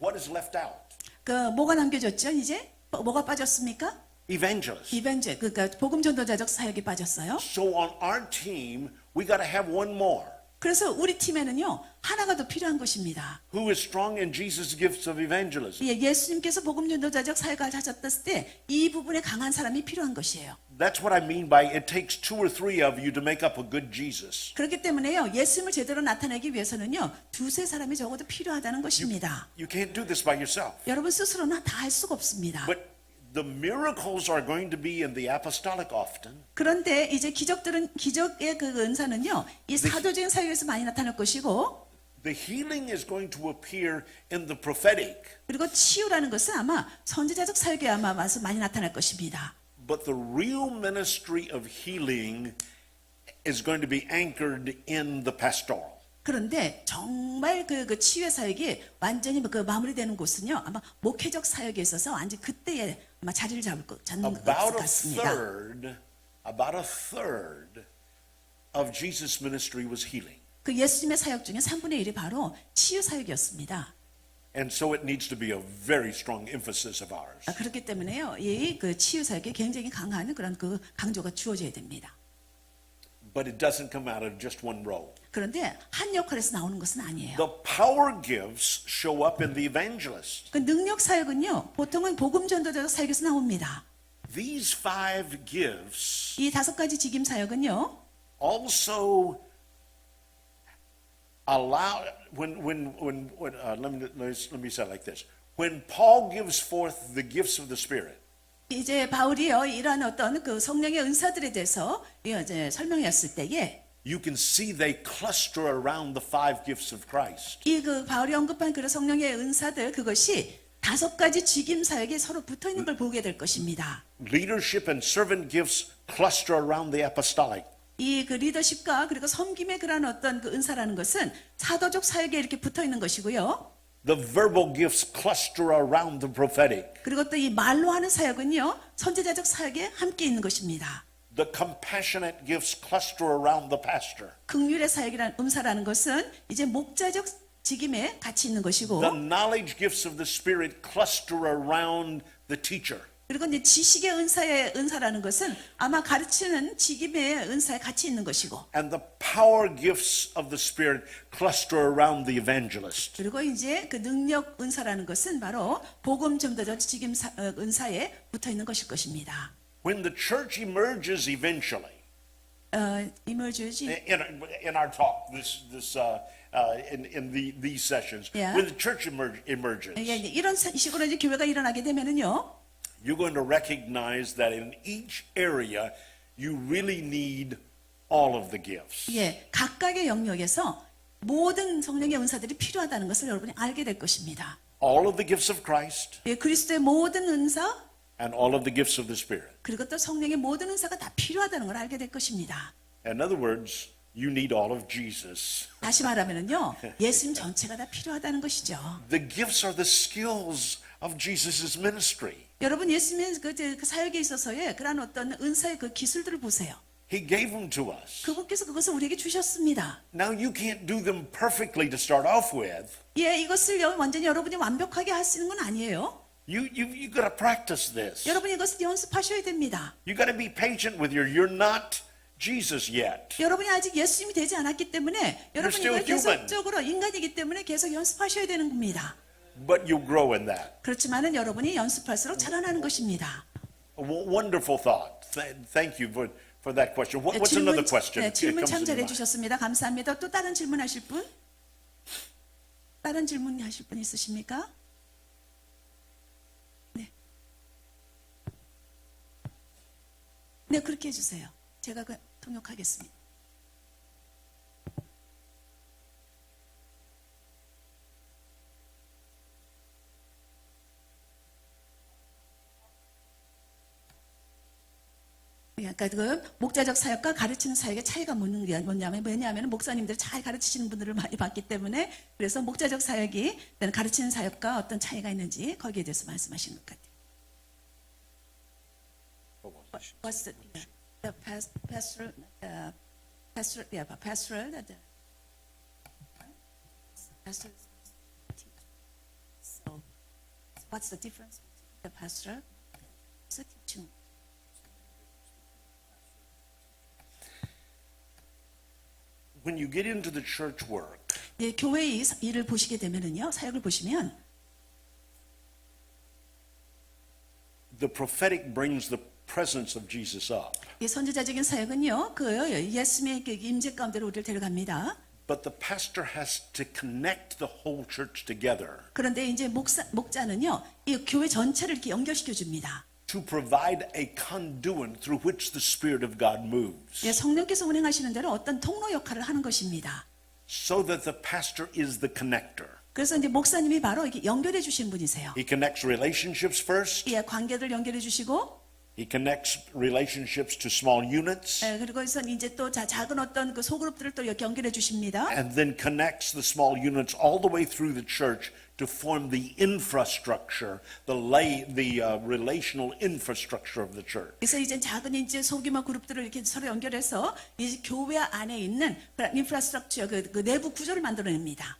What is left out? 그 뭐가 남겨졌죠? 이제 뭐가 빠졌습니까? Evangelist. 이벤트, 그러니까 복음 전도자적 사역이 빠졌어요. So on our team, we got to have one more 그래서 우리 팀에는요 하나가 더 필요한 것입니다. who is strong in Jesus' gifts of evangelism. 예, 예수님께서 복음 전도자적 사역을 하셨을 때 이 부분에 강한 사람이 필요한 것이에요. That's what I mean by it takes two or three of you to make up a good Jesus. 그렇기 때문에요 예수님을 제대로 나타내기 위해서는요 두세 사람이 적어도 필요하다는 것입니다. You can't do this by yourself. 여러분 스스로는 다 할 수가 없습니다. But the miracles are going to be in the apostolic often. 그런데 이제 기적의 그 은사는요 이 사도적인 사역에서 많이 나타날 것이고, The healing is going to appear in the prophetic. 그리고 치유라는 것은 아마 선지자적 사역에 아마 와서 많이 나타날 것입니다. But the real ministry of healing is going to be anchored in the pastoral. 그런데 정말 그 치유의 사역이 완전히 그 마무리되는 곳은요 아마 목회적 사역에 있어서 완전 그때에 아마 자리를 잡는 것 같습니다. About a third of Jesus' ministry was healing. 그 예수님의 사역 중에 3분의 1이 바로 치유 사역이었습니다. And so it needs to be a very strong emphasis of ours. 그렇기 때문에요 이 그 치유 사역에 굉장히 강한 그런 그 강조가 주어져야 됩니다. But it doesn't come out of just one role. 그런데 한 역할에서 나오는 것은 아니에요. The power gifts show up in the evangelist. 그 능력 사역은요 보통은 복음 전도자적 사역에서 나옵니다. These five gifts 이 5가지 직임 사역은요 also allow let me say it like this. When Paul gives forth the gifts of the Spirit, 이제 바울이요 이러한 어떤 그 성령의 은사들에 대해서 이제 설명했을 때에 you can see they cluster around the five gifts of Christ. 이 그 바울이 언급한 그런 성령의 은사들 그것이 5가지 직임 사역에 서로 붙어 있는 걸 보게 될 것입니다. Leadership and servant gifts cluster around the apostolic. 이 그 리더십과 그리고 섬김의 그런 어떤 그 은사라는 것은 사도적 사역에 이렇게 붙어 있는 것이고요. The verbal gifts cluster around the prophetic. 그리고 또 이 말로 하는 사역은요 선지자적 사역에 함께 있는 것입니다. The compassionate gifts cluster around the pastor. 긍휼의 사역이라는 은사라는 것은 이제 목자적 직임에 같이 있는 것이고, The knowledge gifts of the Spirit cluster around the teacher. 그리고 이제 지식의 은사라는 것은 아마 가르치는 직임의 은사에 같이 있는 것이고, And the power gifts of the Spirit cluster around the evangelist. 그리고 이제 그 능력 은사라는 것은 바로 복음 전도자 직임 은사에 붙어 있는 것일 것입니다. When the church emerges eventually, 이머지지 in our talk, these sessions, Yeah. when the church emerges, 이런 식으로 이제 교회가 일어나게 되면은요, you're going to recognize that in each area, you really need all of the gifts. 예, 각각의 영역에서 모든 성령의 은사들이 필요하다는 것을 여러분이 알게 될 것입니다. All of the gifts of Christ 예, 그리스도의 모든 은사, and all of the gifts of the Spirit. 그리고 또 성령의 모든 은사가 다 필요하다는 걸 알게 될 것입니다. In other words, you need all of Jesus. 다시 말하면은요, 예수님 전체가 다 필요하다는 것이죠. The gifts are the skills of Jesus' ministry. 여러분, 예수님의 그 사역에 있어서의 그런 어떤 은사의 그 기술들을 보세요. He gave them to us. 그분께서 그것을 우리에게 주셨습니다. Now you can't do them perfectly to start off with. 예, 이것을 완전히 여러분이 완벽하게 할 수 있는 건 아니에요. You got to practice this. 여러분이 이것을 연습하셔야 됩니다. You got to be patient with you're not Jesus yet. 여러분이 아직 예수님이 되지 않았기 때문에 여러분이 still 이걸 human. 계속적으로 인간이기 때문에 계속 연습하셔야 되는 겁니다. But you'll grow in that. 그렇지만은 여러분이 연습할수록 자라나는 것입니다. A wonderful thought. Thank you for that question. What's another question? 네, 질문 It comes 참 to 잘해 mind. 주셨습니다. 감사합니다. 또 다른 질문하실 분? 다른 질문하실 분 있으십니까? 네. 네, 그렇게 해주세요. 제가 통역하겠습니다. 그러니까 그 목자적 사역과 가르치는 사역의 차이가 뭐냐면 목사님들 잘 가르치시는 분들을 많이 봤기 때문에 그래서 목자적 사역이 가르치는 사역과 어떤 차이가 있는지 거기에 대해서 말씀하시는 것 같아요. What's the pastoral So what's the difference between the pastoral and the teaching? When you get into the church work, 예, 교회의 일을 보시게 되면은요, 사역을 보시면 the prophetic brings the presence of Jesus up. 이 선지자적인 사역은요, 그 예수님의 그 임재 가운데로 우리를 데려갑니다. But the pastor has to connect the whole church together 그런데 이제 목자는요, 이 교회 전체를 이렇게 연결시켜 줍니다. to provide a conduit through which the Spirit of God moves. 예, 성령께서 운행하시는 대로 어떤 통로 역할을 하는 것입니다. So that the pastor is the connector. 그래서 이제 목사님이 바로 이렇게 연결해 주신 분이세요. He connects relationships first. 예, 관계들 연결해 주시고, He connects relationships to small units. 예, 그리고 이제 또 작은 어떤 그 소그룹들을 또 이렇게 연결해 주십니다. And then connects the small units all the way through the church to form the infrastructure, the relational infrastructure of the church. 그래서 이제 작은 이제 소규모 그룹들을 이렇게 서로 연결해서 이 교회 안에 있는 인프라스트럭처 그 내부 구조를 만들어냅니다.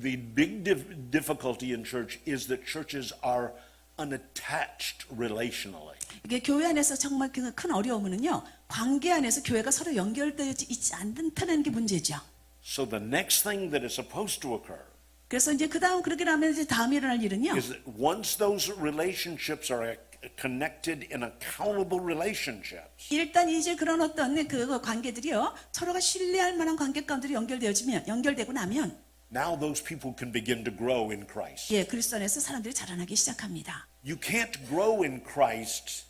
The big difficulty in church is that churches are unattached relationally. 이게 교회 안에서 정말 큰 어려움은요, 관계 안에서 교회가 서로 연결되어 있지 않다는 게 문제죠. So the next thing that is supposed to occur 그래서 이제 그 다음 그렇게 하면 이제 다음 일어날 일은요, is that once those relationships are connected in accountable relationships, 일단 이제 그런 어떤 그 관계들이요, 서로가 신뢰할 만한 관계 가운데 연결되고 나면, now those people can begin to grow in Christ. 예, 그리스도 안에서 사람들이 자라나기 시작합니다. You can't grow in Christ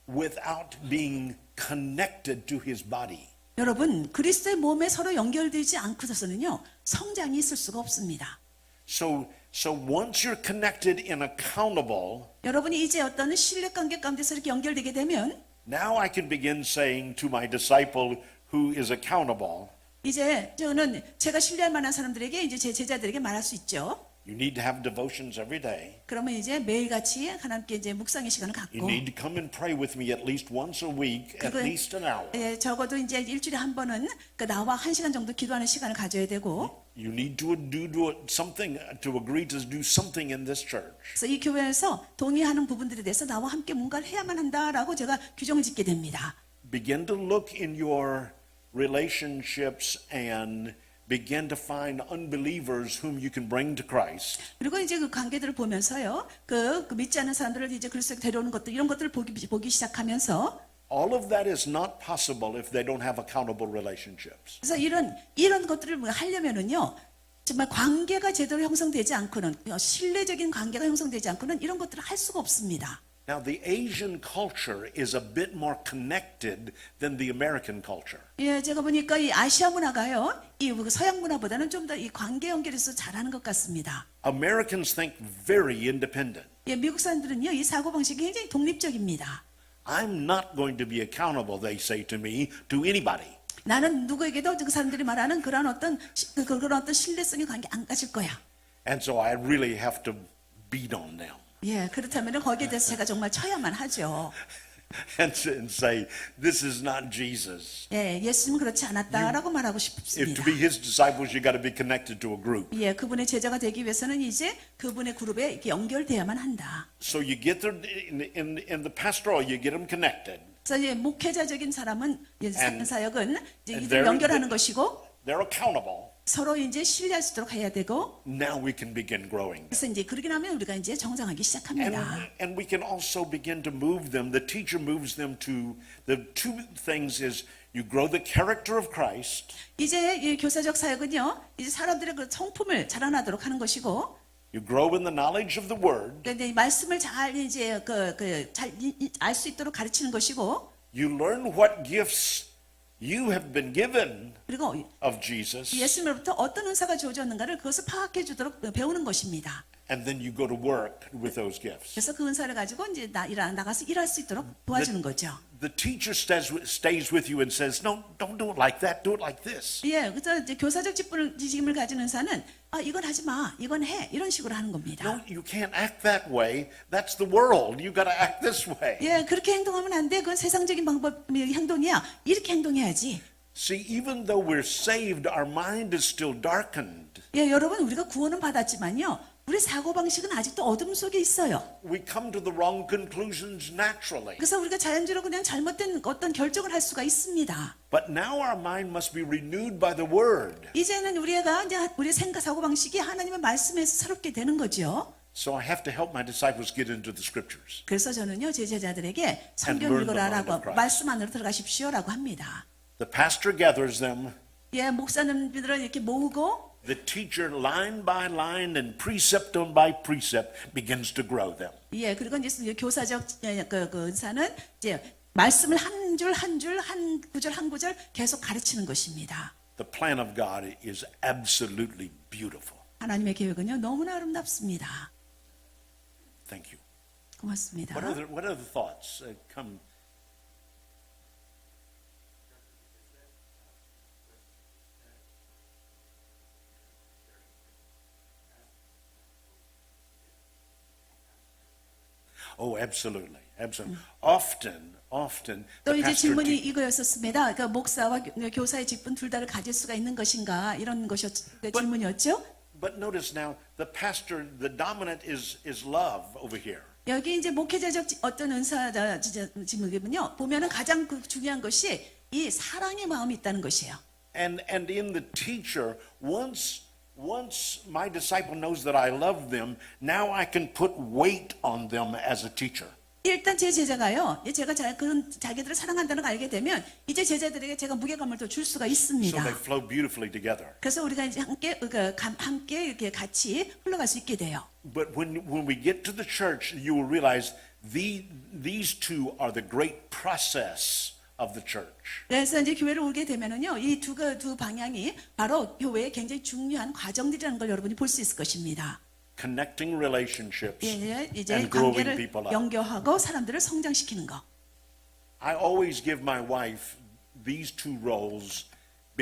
without being connected to his body. 여러분, 그리스도의 몸에 서로 연결되지 않고서는요, 성장이 있을 수가 없습니다. So once you're connected and accountable, 여러분이 이제 어떤 신뢰관계 가운데서 이렇게 연결되게 되면, now I can begin saying to my disciple who is accountable, 이제 저는 제가 신뢰할 만한 사람들에게 이제 제 제자들에게 말할 수 있죠. You need to have devotions every day. 그러면 이제 매일같이 하나님께 이제 묵상의 시간을 You 갖고 need to come and pray with me at least once a week, at 그건- least an hour. 예, 적어도 이제 일주일에 한 번은 그 나와 1시간 정도 기도하는 시간을 가져야 되고 You need to do something, to agree to do something in this church. 그래서 이 교회에서 동의하는 부분들에 대해서 나와 함께 뭔가를 해야만 한다라고 제가 규정을 짓게 됩니다. Begin to look in your relationships and begin to find unbelievers whom you can bring to Christ. 그리고 이제 그 관계들을 보면서요, 그 믿지 않는 사람들을 이제 그리스도에 데려오는 것들 이런 것들을 보기 시작하면서 All of that is not possible if they don't have accountable relationships. 그래서 이런 것들을 하려면은요. 정말 관계가 제대로 형성되지 않고는 신뢰적인 관계가 형성되지 않고는 이런 것들을 할 수가 없습니다. Now, the Asian culture is a bit more connected than the American culture. 예, 제가 보니까 이 아시아 문화가요, 이 서양 문화보다는 좀 더 이 관계 연결해서 잘하는 것 같습니다. Americans think very independent. 예, 미국 사람들은요, 이 사고 방식이 굉장히 독립적입니다. I'm not going to be accountable, they say to me, to anybody. 나는 누구에게도 그 사람들이 말하는 그런 어떤 신뢰성의 관계 안 가질 거야. And so I really have to beat on them 예, 그렇다면 거기에 대해서 제가 정말 쳐야만 하죠. and say, this is not Jesus. 예, 예수님은 그렇지 않았다라고 말하고 If to 싶습니다. be his disciples, you got to be connected to a group. 예, 그분의 제자가 되기 위해서는 이제 그분의 그룹에 이렇게 연결돼야만 한다. So you get them in the pastoral, you get them connected. 그래서 이제 목회자적인 사람은 And- 사역은 이제 and 이들 they're- 연결하는 것이고 They're accountable. 서로 이제 신뢰할 수 있도록 해야 되고 Now we can begin growing. 그래서 이제 그러게 나면 우리가 이제 정상하기 시작합니다. And we can also begin to move them. The teacher moves them to the two things is you grow the character of Christ, 이제 이 교사적 사역은요, 이제 사람들의 그 성품을 자라나도록 하는 것이고, you grow in the knowledge of the word, 그런데 이 말씀을 잘 이제 잘 알 수 있도록 가르치는 것이고, you learn what gifts you have been given 그리고 of Jesus, 예수님으로부터 어떤 은사가 주어졌는가를 그것을 파악해 주도록 배우는 것입니다. and then you go to work with those gifts. 그래서 그 은사를 가지고 이제 나가서 일할 수 있도록 도와주는 거죠. The teacher stays with you and says, no, don't do it like that, do it like this. 예, 그래서 이제 교사적 직분을 가진 은사는 이건 하지 마, 이건 해 이런 식으로 하는 겁니다. No, you can't act that way. That's the world. You got to act this way. 예, 그렇게 행동하면 안 돼. 그건 세상적인 행동이야. 이렇게 행동해야지. See, even though we're saved, our mind is still darkened. 예, 여러분 우리가 구원은 받았지만요. 우리 사고 방식은 아직도 어둠 속에 있어요. We come to the wrong conclusions naturally. 그래서 우리가 자연적으로 그냥 잘못된 어떤 결정을 할 수가 있습니다. But now our mind must be renewed by the word. 이제는 우리의 생각 사고 방식이 하나님의 말씀에서 새롭게 되는 거죠. So I have to help my disciples get into the scriptures. 그래서 저는요 제 제자들에게 성경 learn the mind 읽으라라고 of Christ. 말씀 안으로 들어가십시오라고 합니다. The pastor gathers them. 예, 목사님들을 이렇게 모으고 The teacher, line by line and precept by precept, begins to grow them. 예, 그리고 이제 교사적 그 은사는 이제 말씀을 한 줄 한 줄 한 구절 한 구절 계속 가르치는 것입니다. The plan of God is absolutely beautiful. 하나님의 계획은요 너무나 아름답습니다. Thank you. 고맙습니다. What other thoughts come? Oh, absolutely, absolutely. Often, 또 the 이제 pastor 질문이 이거였었습니다. 그러니까 목사와 교사의 직분 둘 다를 가질 수가 있는 것인가 이런 질문이었죠. But notice now, the pastor, the dominant is love over here. 여기 이제 목회자적 어떤 은사자 질문이면요 보면은 가장 중요한 것이 이 사랑의 마음이 있다는 것이에요. And in the teacher, once my disciple knows that I love them, now I can put weight on them as a teacher. 일단 제 제자가요, 제가 자기들을 사랑한다는 걸 알게 되면 이제 제자들에게 제가 무게감을 더 줄 수가 So 있습니다. they flow beautifully together. 그래서 우리가 이제 함께 이렇게 같이 흘러갈 수 있게 돼요. But when we get to the church, you will realize these two are the great process of the church. 그래서 이제 교회를 오게 되면은요, 이 두 방향이 바로 교회의 굉장히 중요한 과정들이라는 걸 여러분이 볼 수 있을 것입니다. Connecting relationships 예, 이제 and growing 관계를 people up. 연결하고 사람들을 성장시키는 거. I always give my wife these two roles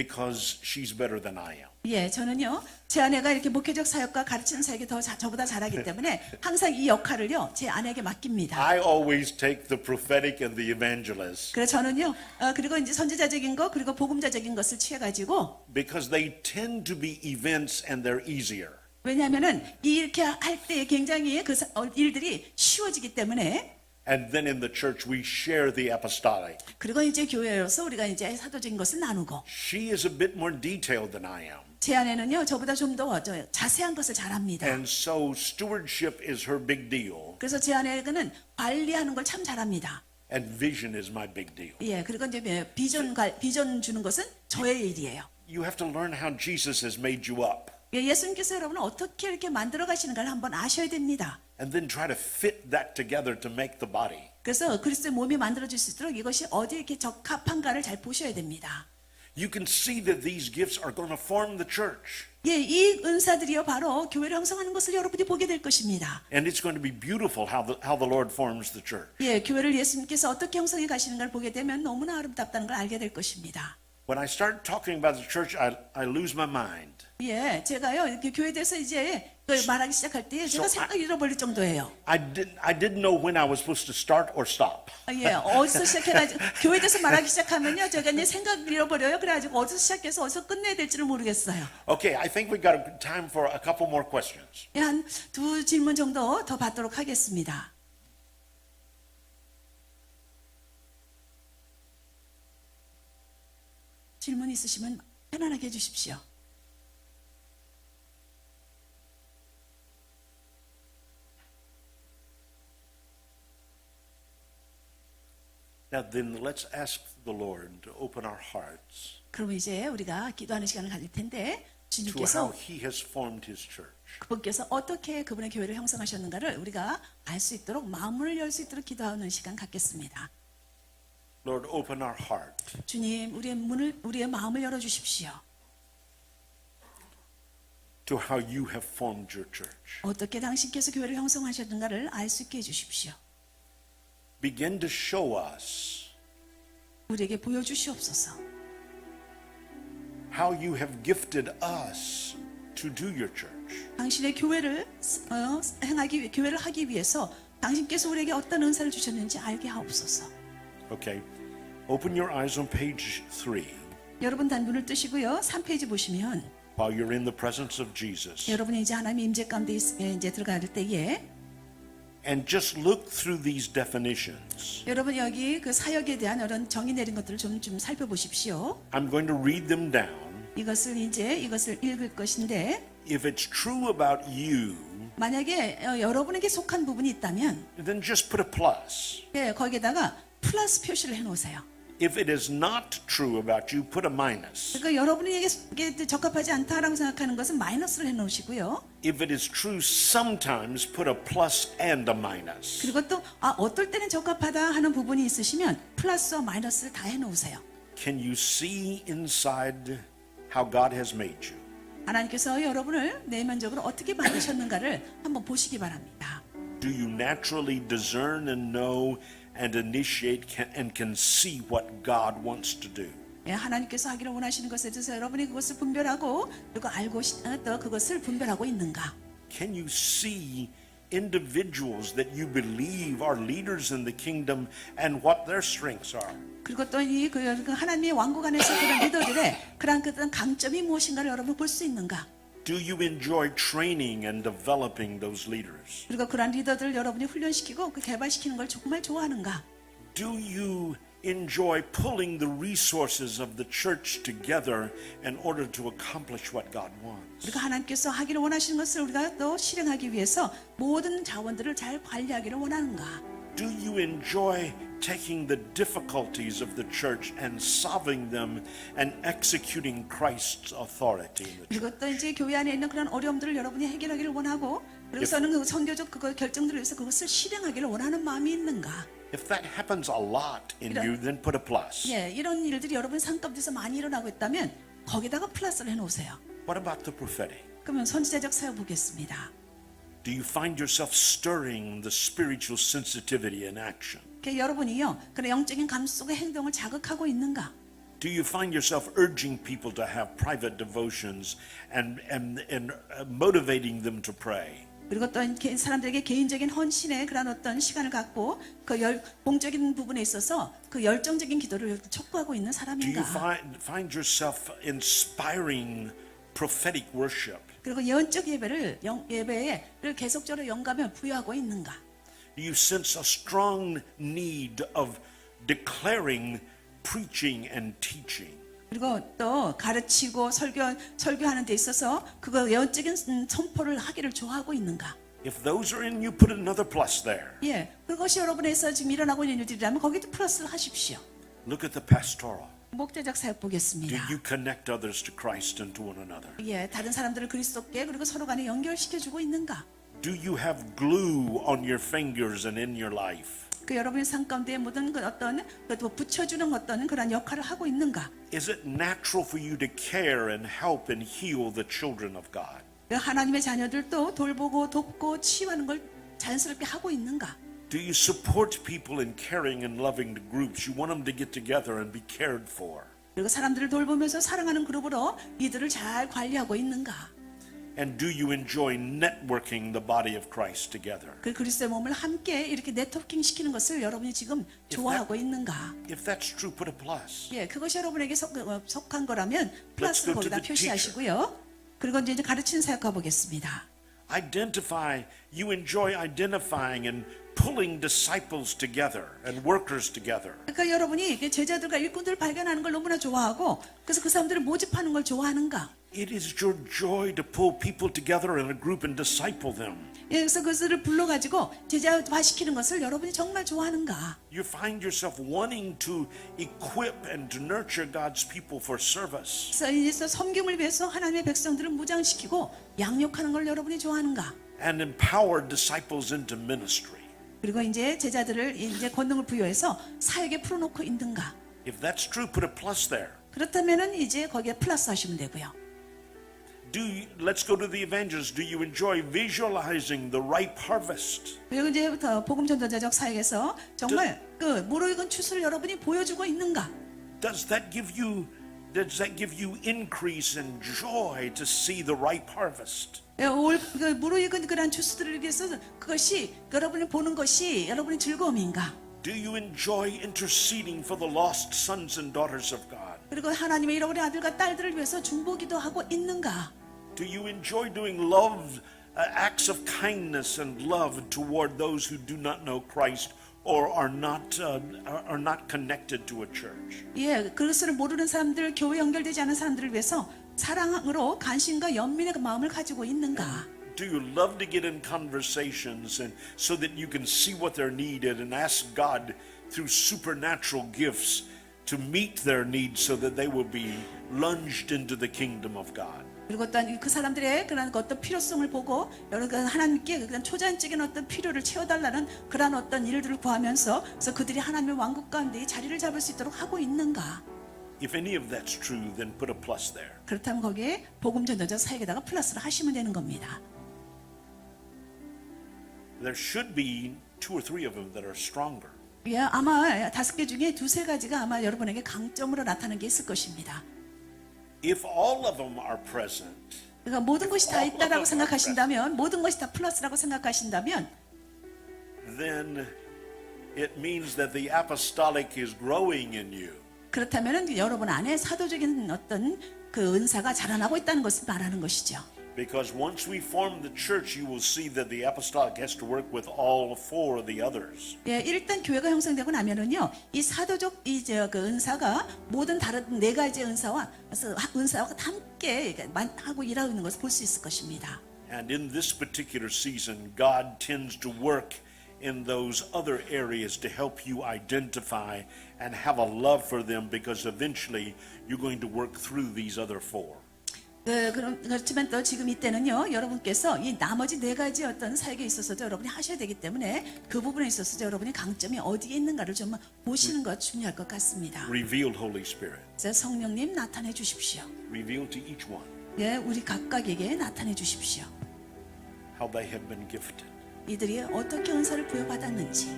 because she's better than I am. 예, 저는요, 제 아내가 이렇게 목회적 사역과 가르치는 사역에 저보다 잘하기 때문에 항상 이 역할을요, 제 아내에게 맡깁니다. I always take the prophetic and the evangelist 그래서 저는요, 그리고 이제 선지자적인 거, 그리고 복음자적인 것을 취해가지고, because they tend to be events and they're easier. 왜냐하면은 이렇게 할 때 굉장히 그 일들이 쉬워지기 때문에, And then in the church we share the apostolic. 그리고 이제 교회로서 우리가 이제 사도적인 것을 나누고, She is a bit more detailed than I am. 제 아내는요, 저보다 좀 더 자세한 것을 잘합니다. And so stewardship is her big deal 그래서 제 아내는 관리하는 걸 참 잘합니다. and vision is my big deal. 예, 그리고 이제 비전 주는 것은 저의 일이에요. You have to learn how Jesus has made you up 예, 예수님께서 여러분을 어떻게 이렇게 만들어 가시는가를 한번 아셔야 됩니다. and then try to fit that together to make the body. 그래서 그리스도의 몸이 만들어질 수 있도록 이것이 어디 이렇게 적합한가를 잘 보셔야 됩니다. You can see that these gifts are going to form the church. 예, 이 은사들이요 바로 교회를 형성하는 것을 여러분이 보게 될 것입니다. And it's going to be beautiful how the Lord forms the church. 예, 교회를 예수님께서 어떻게 형성해 가시는가를 보게 되면 너무나 아름답다는 걸 알게 될 것입니다. When I start talking about the church, I lose my mind. 예, 제가요 이렇게 교회에 대해서 이제 말하기 시작할 때 제가 생각 잃어버릴 정도예요. I didn't know when I was supposed to start or stop. 예, 어디서 시작해가지고 교회에 대해서 말하기 시작하면요 제가 이제 생각 잃어버려요. 그래가지고 어디서 시작해서 어디서 끝내야 될지를 모르겠어요. Okay, I think we got time for a couple more questions. 예, 한 두 질문 정도 더 받도록 하겠습니다. 질문 있으시면 편안하게 해주십시오. Now then, let's ask the Lord to open our hearts 그럼 이제 우리가 기도하는 시간을 가질 텐데 to how 주님께서 He has formed His church. 그분께서 어떻게 그분의 교회를 형성하셨는가를 우리가 알 수 있도록 마음을 열 수 있도록 기도하는 시간 갖겠습니다. Lord, open our heart 주님, 우리의 마음을 열어 주십시오. to how you have formed your church. 어떻게 당신께서 교회를 형성하셨는가를 알 수 있게 해 주십시오. Begin to show us 우리에게 보여주시옵소서. how you have gifted us to do your church. 당신의 교회를 교회를 하기 위해서 당신께서 우리에게 어떤 은사를 주셨는지 알게 하옵소서. Okay, open your eyes on page 3 여러분 단문을 뜨시고요. 3페이지 보시면 while you're in the presence of Jesus. 여러분이 이제 하나님의 임재 가운데 이제 들어갈 때에 And just look through these definitions. 여러분 여기 그 사역에 대한 이런 정의 내린 것들을 좀 살펴보십시오. I'm going to read them down. 이것을 읽을 것인데 If it's true about you, 만약에 여러분에게 속한 부분이 있다면 then just put a plus. 예, 거기에다가 플러스 표시를 해놓으세요. If it is not true about you, put a minus. 그러니까 여러분에게 적합하지 않다라고 생각하는 것은 마이너스를 해놓으시고요. If it is true sometimes, put a plus and a minus. 그리고 또 어떨 때는 적합하다 하는 부분이 있으시면 플러스와 마이너스를 다 해놓으세요. Can you see inside how God has made you? 하나님께서 여러분을 내면적으로 어떻게 만드셨는가를 한번 보시기 바랍니다. Do you naturally discern and know and initiate and can see what God wants to do? 예, 하나님께서 하기를 원하시는 것에 대해서 여러분이 그것을 분별하고 그리고 알고 또 그것을 분별하고 있는가? Can you see individuals that you believe are leaders in the kingdom and what their strengths are? 그리고 또 이 하나님의 왕국 안에서 그런 리더들의 그런 강점이 무엇인가를 여러분 볼 수 있는가? Do you enjoy training and developing those leaders? 그리고 그런 리더들을 여러분이 훈련시키고 그 개발시키는 걸 정말 좋아하는가? Do you enjoy pulling the resources of the church together in order to accomplish what God wants? 우리가 하나님께서 하기를 원하시는 것을 우리가 또 실행하기 위해서 모든 자원들을 잘 관리하기를 원하는가? Do you enjoy taking the difficulties of the church and solving them and executing Christ's authority in the church? 그리고 또 이제 교회 안에 있는 그런 어려움들을 여러분이 해결하기를 원하고 그리고서는 그 선교적 그거 결정들을 위해서 그것을 실행하기를 원하는 마음이 있는가? If that happens a lot in you, then put a plus. 예, 이런 일들이 여러분 삶 가운데서 많이 일어나고 있다면 거기다가 플러스를 해놓으세요. What about the prophetic? 그러면 선지자적 사역 보겠습니다. Do you find yourself stirring the spiritual sensitivity in action? 여러분이요, 그런 영적인 감수 속의 행동을 자극하고 있는가? Do you find yourself urging people to have private devotions and motivating them to pray? 그리고 또 사람들에게 개인적인 헌신의 그런 어떤 시간을 갖고 그 공적인 부분에 있어서 그 열정적인 기도를 촉구하고 있는 Do 사람인가? you find yourself inspiring prophetic worship? 그리고 예언적 예배를 계속적으로 영감을 부여하고 있는가? Do you sense a strong need of declaring, preaching, and teaching? 그리고 또 가르치고 설교하는 데 있어서 그거 예언적인 선포를 하기를 좋아하고 있는가? If those are in you, put another plus there. 예, 그것이 여러분에서 지금 일어나고 있는 일들이라면 거기도 플러스를 하십시오. Look at the pastoral. 목자적 사역 Do 보겠습니다. you connect others to Christ and to one another? 예, 다른 사람들을 그리스도께 그리고 서로 간에 연결시켜주고 있는가? Do you have glue on your fingers and in your life? 그 여러분의 삶 가운데 모든 그 어떤 그 붙여주는 어떤 그런 역할을 하고 있는가? Is it natural for you to care and help and heal the children of God? 그 하나님의 자녀들도 돌보고 돕고 치유하는 걸 자연스럽게 하고 있는가? Do you support people in caring and loving the groups? You want them to get together and be cared for. 그리고 사람들을 돌보면서 사랑하는 그룹으로 이들을 잘 관리하고 있는가? And do you enjoy networking the body of Christ together? 그 그리스도의 몸을 함께 이렇게 네트워킹 시키는 것을 여러분이 지금 좋아하고 있는가? If that's true, put a plus. 예, 그것이 여러분에게 속한 거라면 Let's 플러스를 go to 거기다 the 표시하시고요. 그리고 이제 가르치는 사역 가보겠습니다. You enjoy identifying and pulling disciples together and workers together. 그러니까 여러분이 제자들과 일꾼들을 발견하는 걸 너무나 좋아하고 그래서 그 사람들을 모집하는 걸 좋아하는가? It is your joy to pull people together in a group and disciple them. 예, 그래서 그것을 불러가지고 제자화시키는 것을 여러분이 정말 좋아하는가? You find yourself wanting to equip and to nurture God's people for service. 그래서 섬김을 위해서 하나님의 백성들을 무장시키고 양육하는 걸 여러분이 좋아하는가? And empower disciples into ministry. 그리고 이제 제자들을 이제 권능을 부여해서 사역에 풀어놓고 있는가? If that's true, put a plus there. 그렇다면은 이제 거기에 플러스 하시면 되고요. Let's go to the evangelists. Do you enjoy visualizing the ripe harvest? 그리고 이제 복음 전도자적 사역에서 정말 그 무르익은 추수를 여러분이 보여주고 있는가? Does that give you increase and joy to see the ripe harvest? 그 무르익은 그런 추수들을 위해서 그것이 여러분이 보는 것이 여러분의 즐거움인가? Do you enjoy interceding for the lost sons and daughters of God? 그리고 하나님의 잃어버린 아들과 딸들을 위해서 중보기도 하고 있는가? Do you enjoy doing acts of kindness and love toward those who do not know Christ or are not connected to a church? 예, 그것을 모르는 사람들, 교회 연결되지 않은 사람들을 위해서 사랑으로 관심과 연민의 마음을 가지고 있는가? Do you love to get in conversations and so that you can see what their need is and ask God through supernatural gifts to meet their needs so that they will be lunged into the kingdom of God? 그리고 또한 그 사람들의 그런 어떤 필요성을 보고 여러 하나님께 그런 초자연적인 어떤 필요를 채워달라는 그런 어떤 일들을 구하면서 그래서 그들이 하나님의 왕국 가운데 자리를 잡을 수 있도록 하고 있는가? If any of that's true, then put a plus there. 그렇다면 거기에 복음 전도자 사역에다가 플러스를 하시면 되는 겁니다. There should be 2 or 3 of them that are stronger. 예, 아마 5개 중에 2-3가지가 아마 여러분에게 강점으로 나타나는 게 있을 것입니다. If all of them are present, 그러니까 모든 것이 다 있다라고 생각하신다면, 모든 것이 다 플러스라고 생각하신다면, then it means that the apostolic is growing in you. 그렇다면 여러분 안에 사도적인 어떤 그 은사가 자라나고 있다는 것을 말하는 것이죠. Because once we form the church, you will see that the apostolic has to work with all 4 of the others. 예, 일단 교회가 형성되고 나면은요, 이 사도적 그 은사가 모든 다른 4가지 은사와 함께 하고 일하고 있는 것을 볼 수 있을 것입니다. And in this particular season, God tends to work in those other areas to help you identify and have a love for them because eventually you're going to work through these other 4. 그렇지만 또 지금 이때는요, 여러분께서 이 나머지 4가지 어떤 사역에 있어서도 여러분이 하셔야 되기 때문에 그 부분에 있어서도 여러분이 강점이 어디에 있는가를 좀 보시는 것 중요할 것 같습니다. Revealed Holy Spirit. 성령님 나타내 주십시오. Revealed to each one 예, 우리 각각에게 나타내 주십시오. how they have been gifted. 이들이 어떻게 은사를 부여받았는지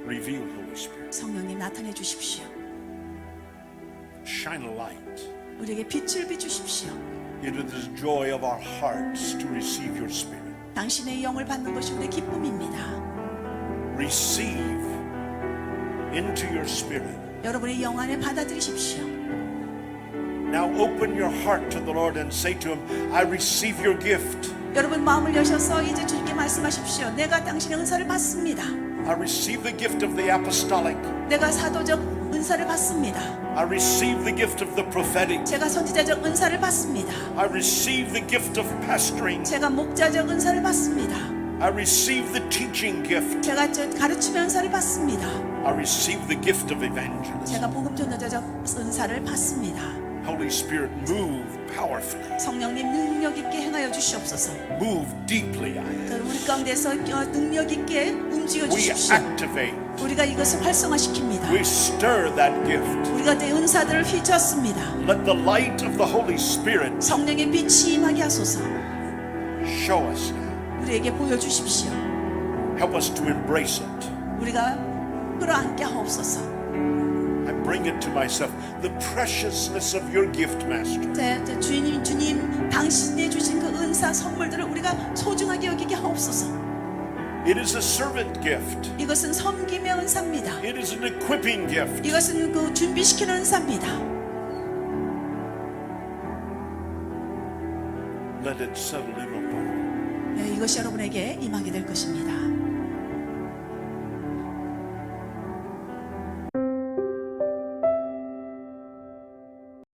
Revealed Holy Spirit. 성령님 나타내 주십시오. shine a light. 우리에게 빛을 비추십시오. It is the joy of our hearts to receive your Spirit. 당신의 영을 받는 것이 우리의 기쁨입니다. Receive into your Spirit. 여러분의 영 안에 받아들이십시오. Now open your heart to the Lord and say to Him, I receive your gift. 여러분 마음을 여셔서 이제 주님께 말씀하십시오. 내가 당신의 은사를 받습니다. I receive the gift of the apostolic. 내가 사도적 은사를 받습니다. I receive the gift of the prophetic. 제가 선지자적 은사를 받습니다. I receive the gift of pastoring. 제가 목자적 은사를 받습니다. I receive the teaching gift. 제가 가르치는 은사를 받습니다. I receive the gift of evangelism. 제가 복음 전도자적 은사를 받습니다. Holy Spirit, move powerfully. 성령님 능력 있게 행하여 주시옵소서. Move deeply, I ask. 우리 가운데서 능력 있게 움직여 We 주십시오. activate. 우리가 이것을 활성화시킵니다. We stir that gift. 우리가 내 은사들을 휘젓습니다. Let the light of the Holy Spirit 성령의 빛이 임하게 하소서. show us now. 우리에게 보여주십시오. Help us to embrace it. 우리가 끌어안게 하옵소서. I bring it to myself. The preciousness of your gift, Master. 주님, 당신이 주신 그 은사 선물들을 우리가 소중하게 여기게 하옵소서. It is a servant gift. 이것은 섬김의 은사입니다. It is an equipping gift. 이것은 그 준비시키는 은사입니다. Let it settle in upon you. 네, 이것이 여러분에게 임하게 될 것입니다.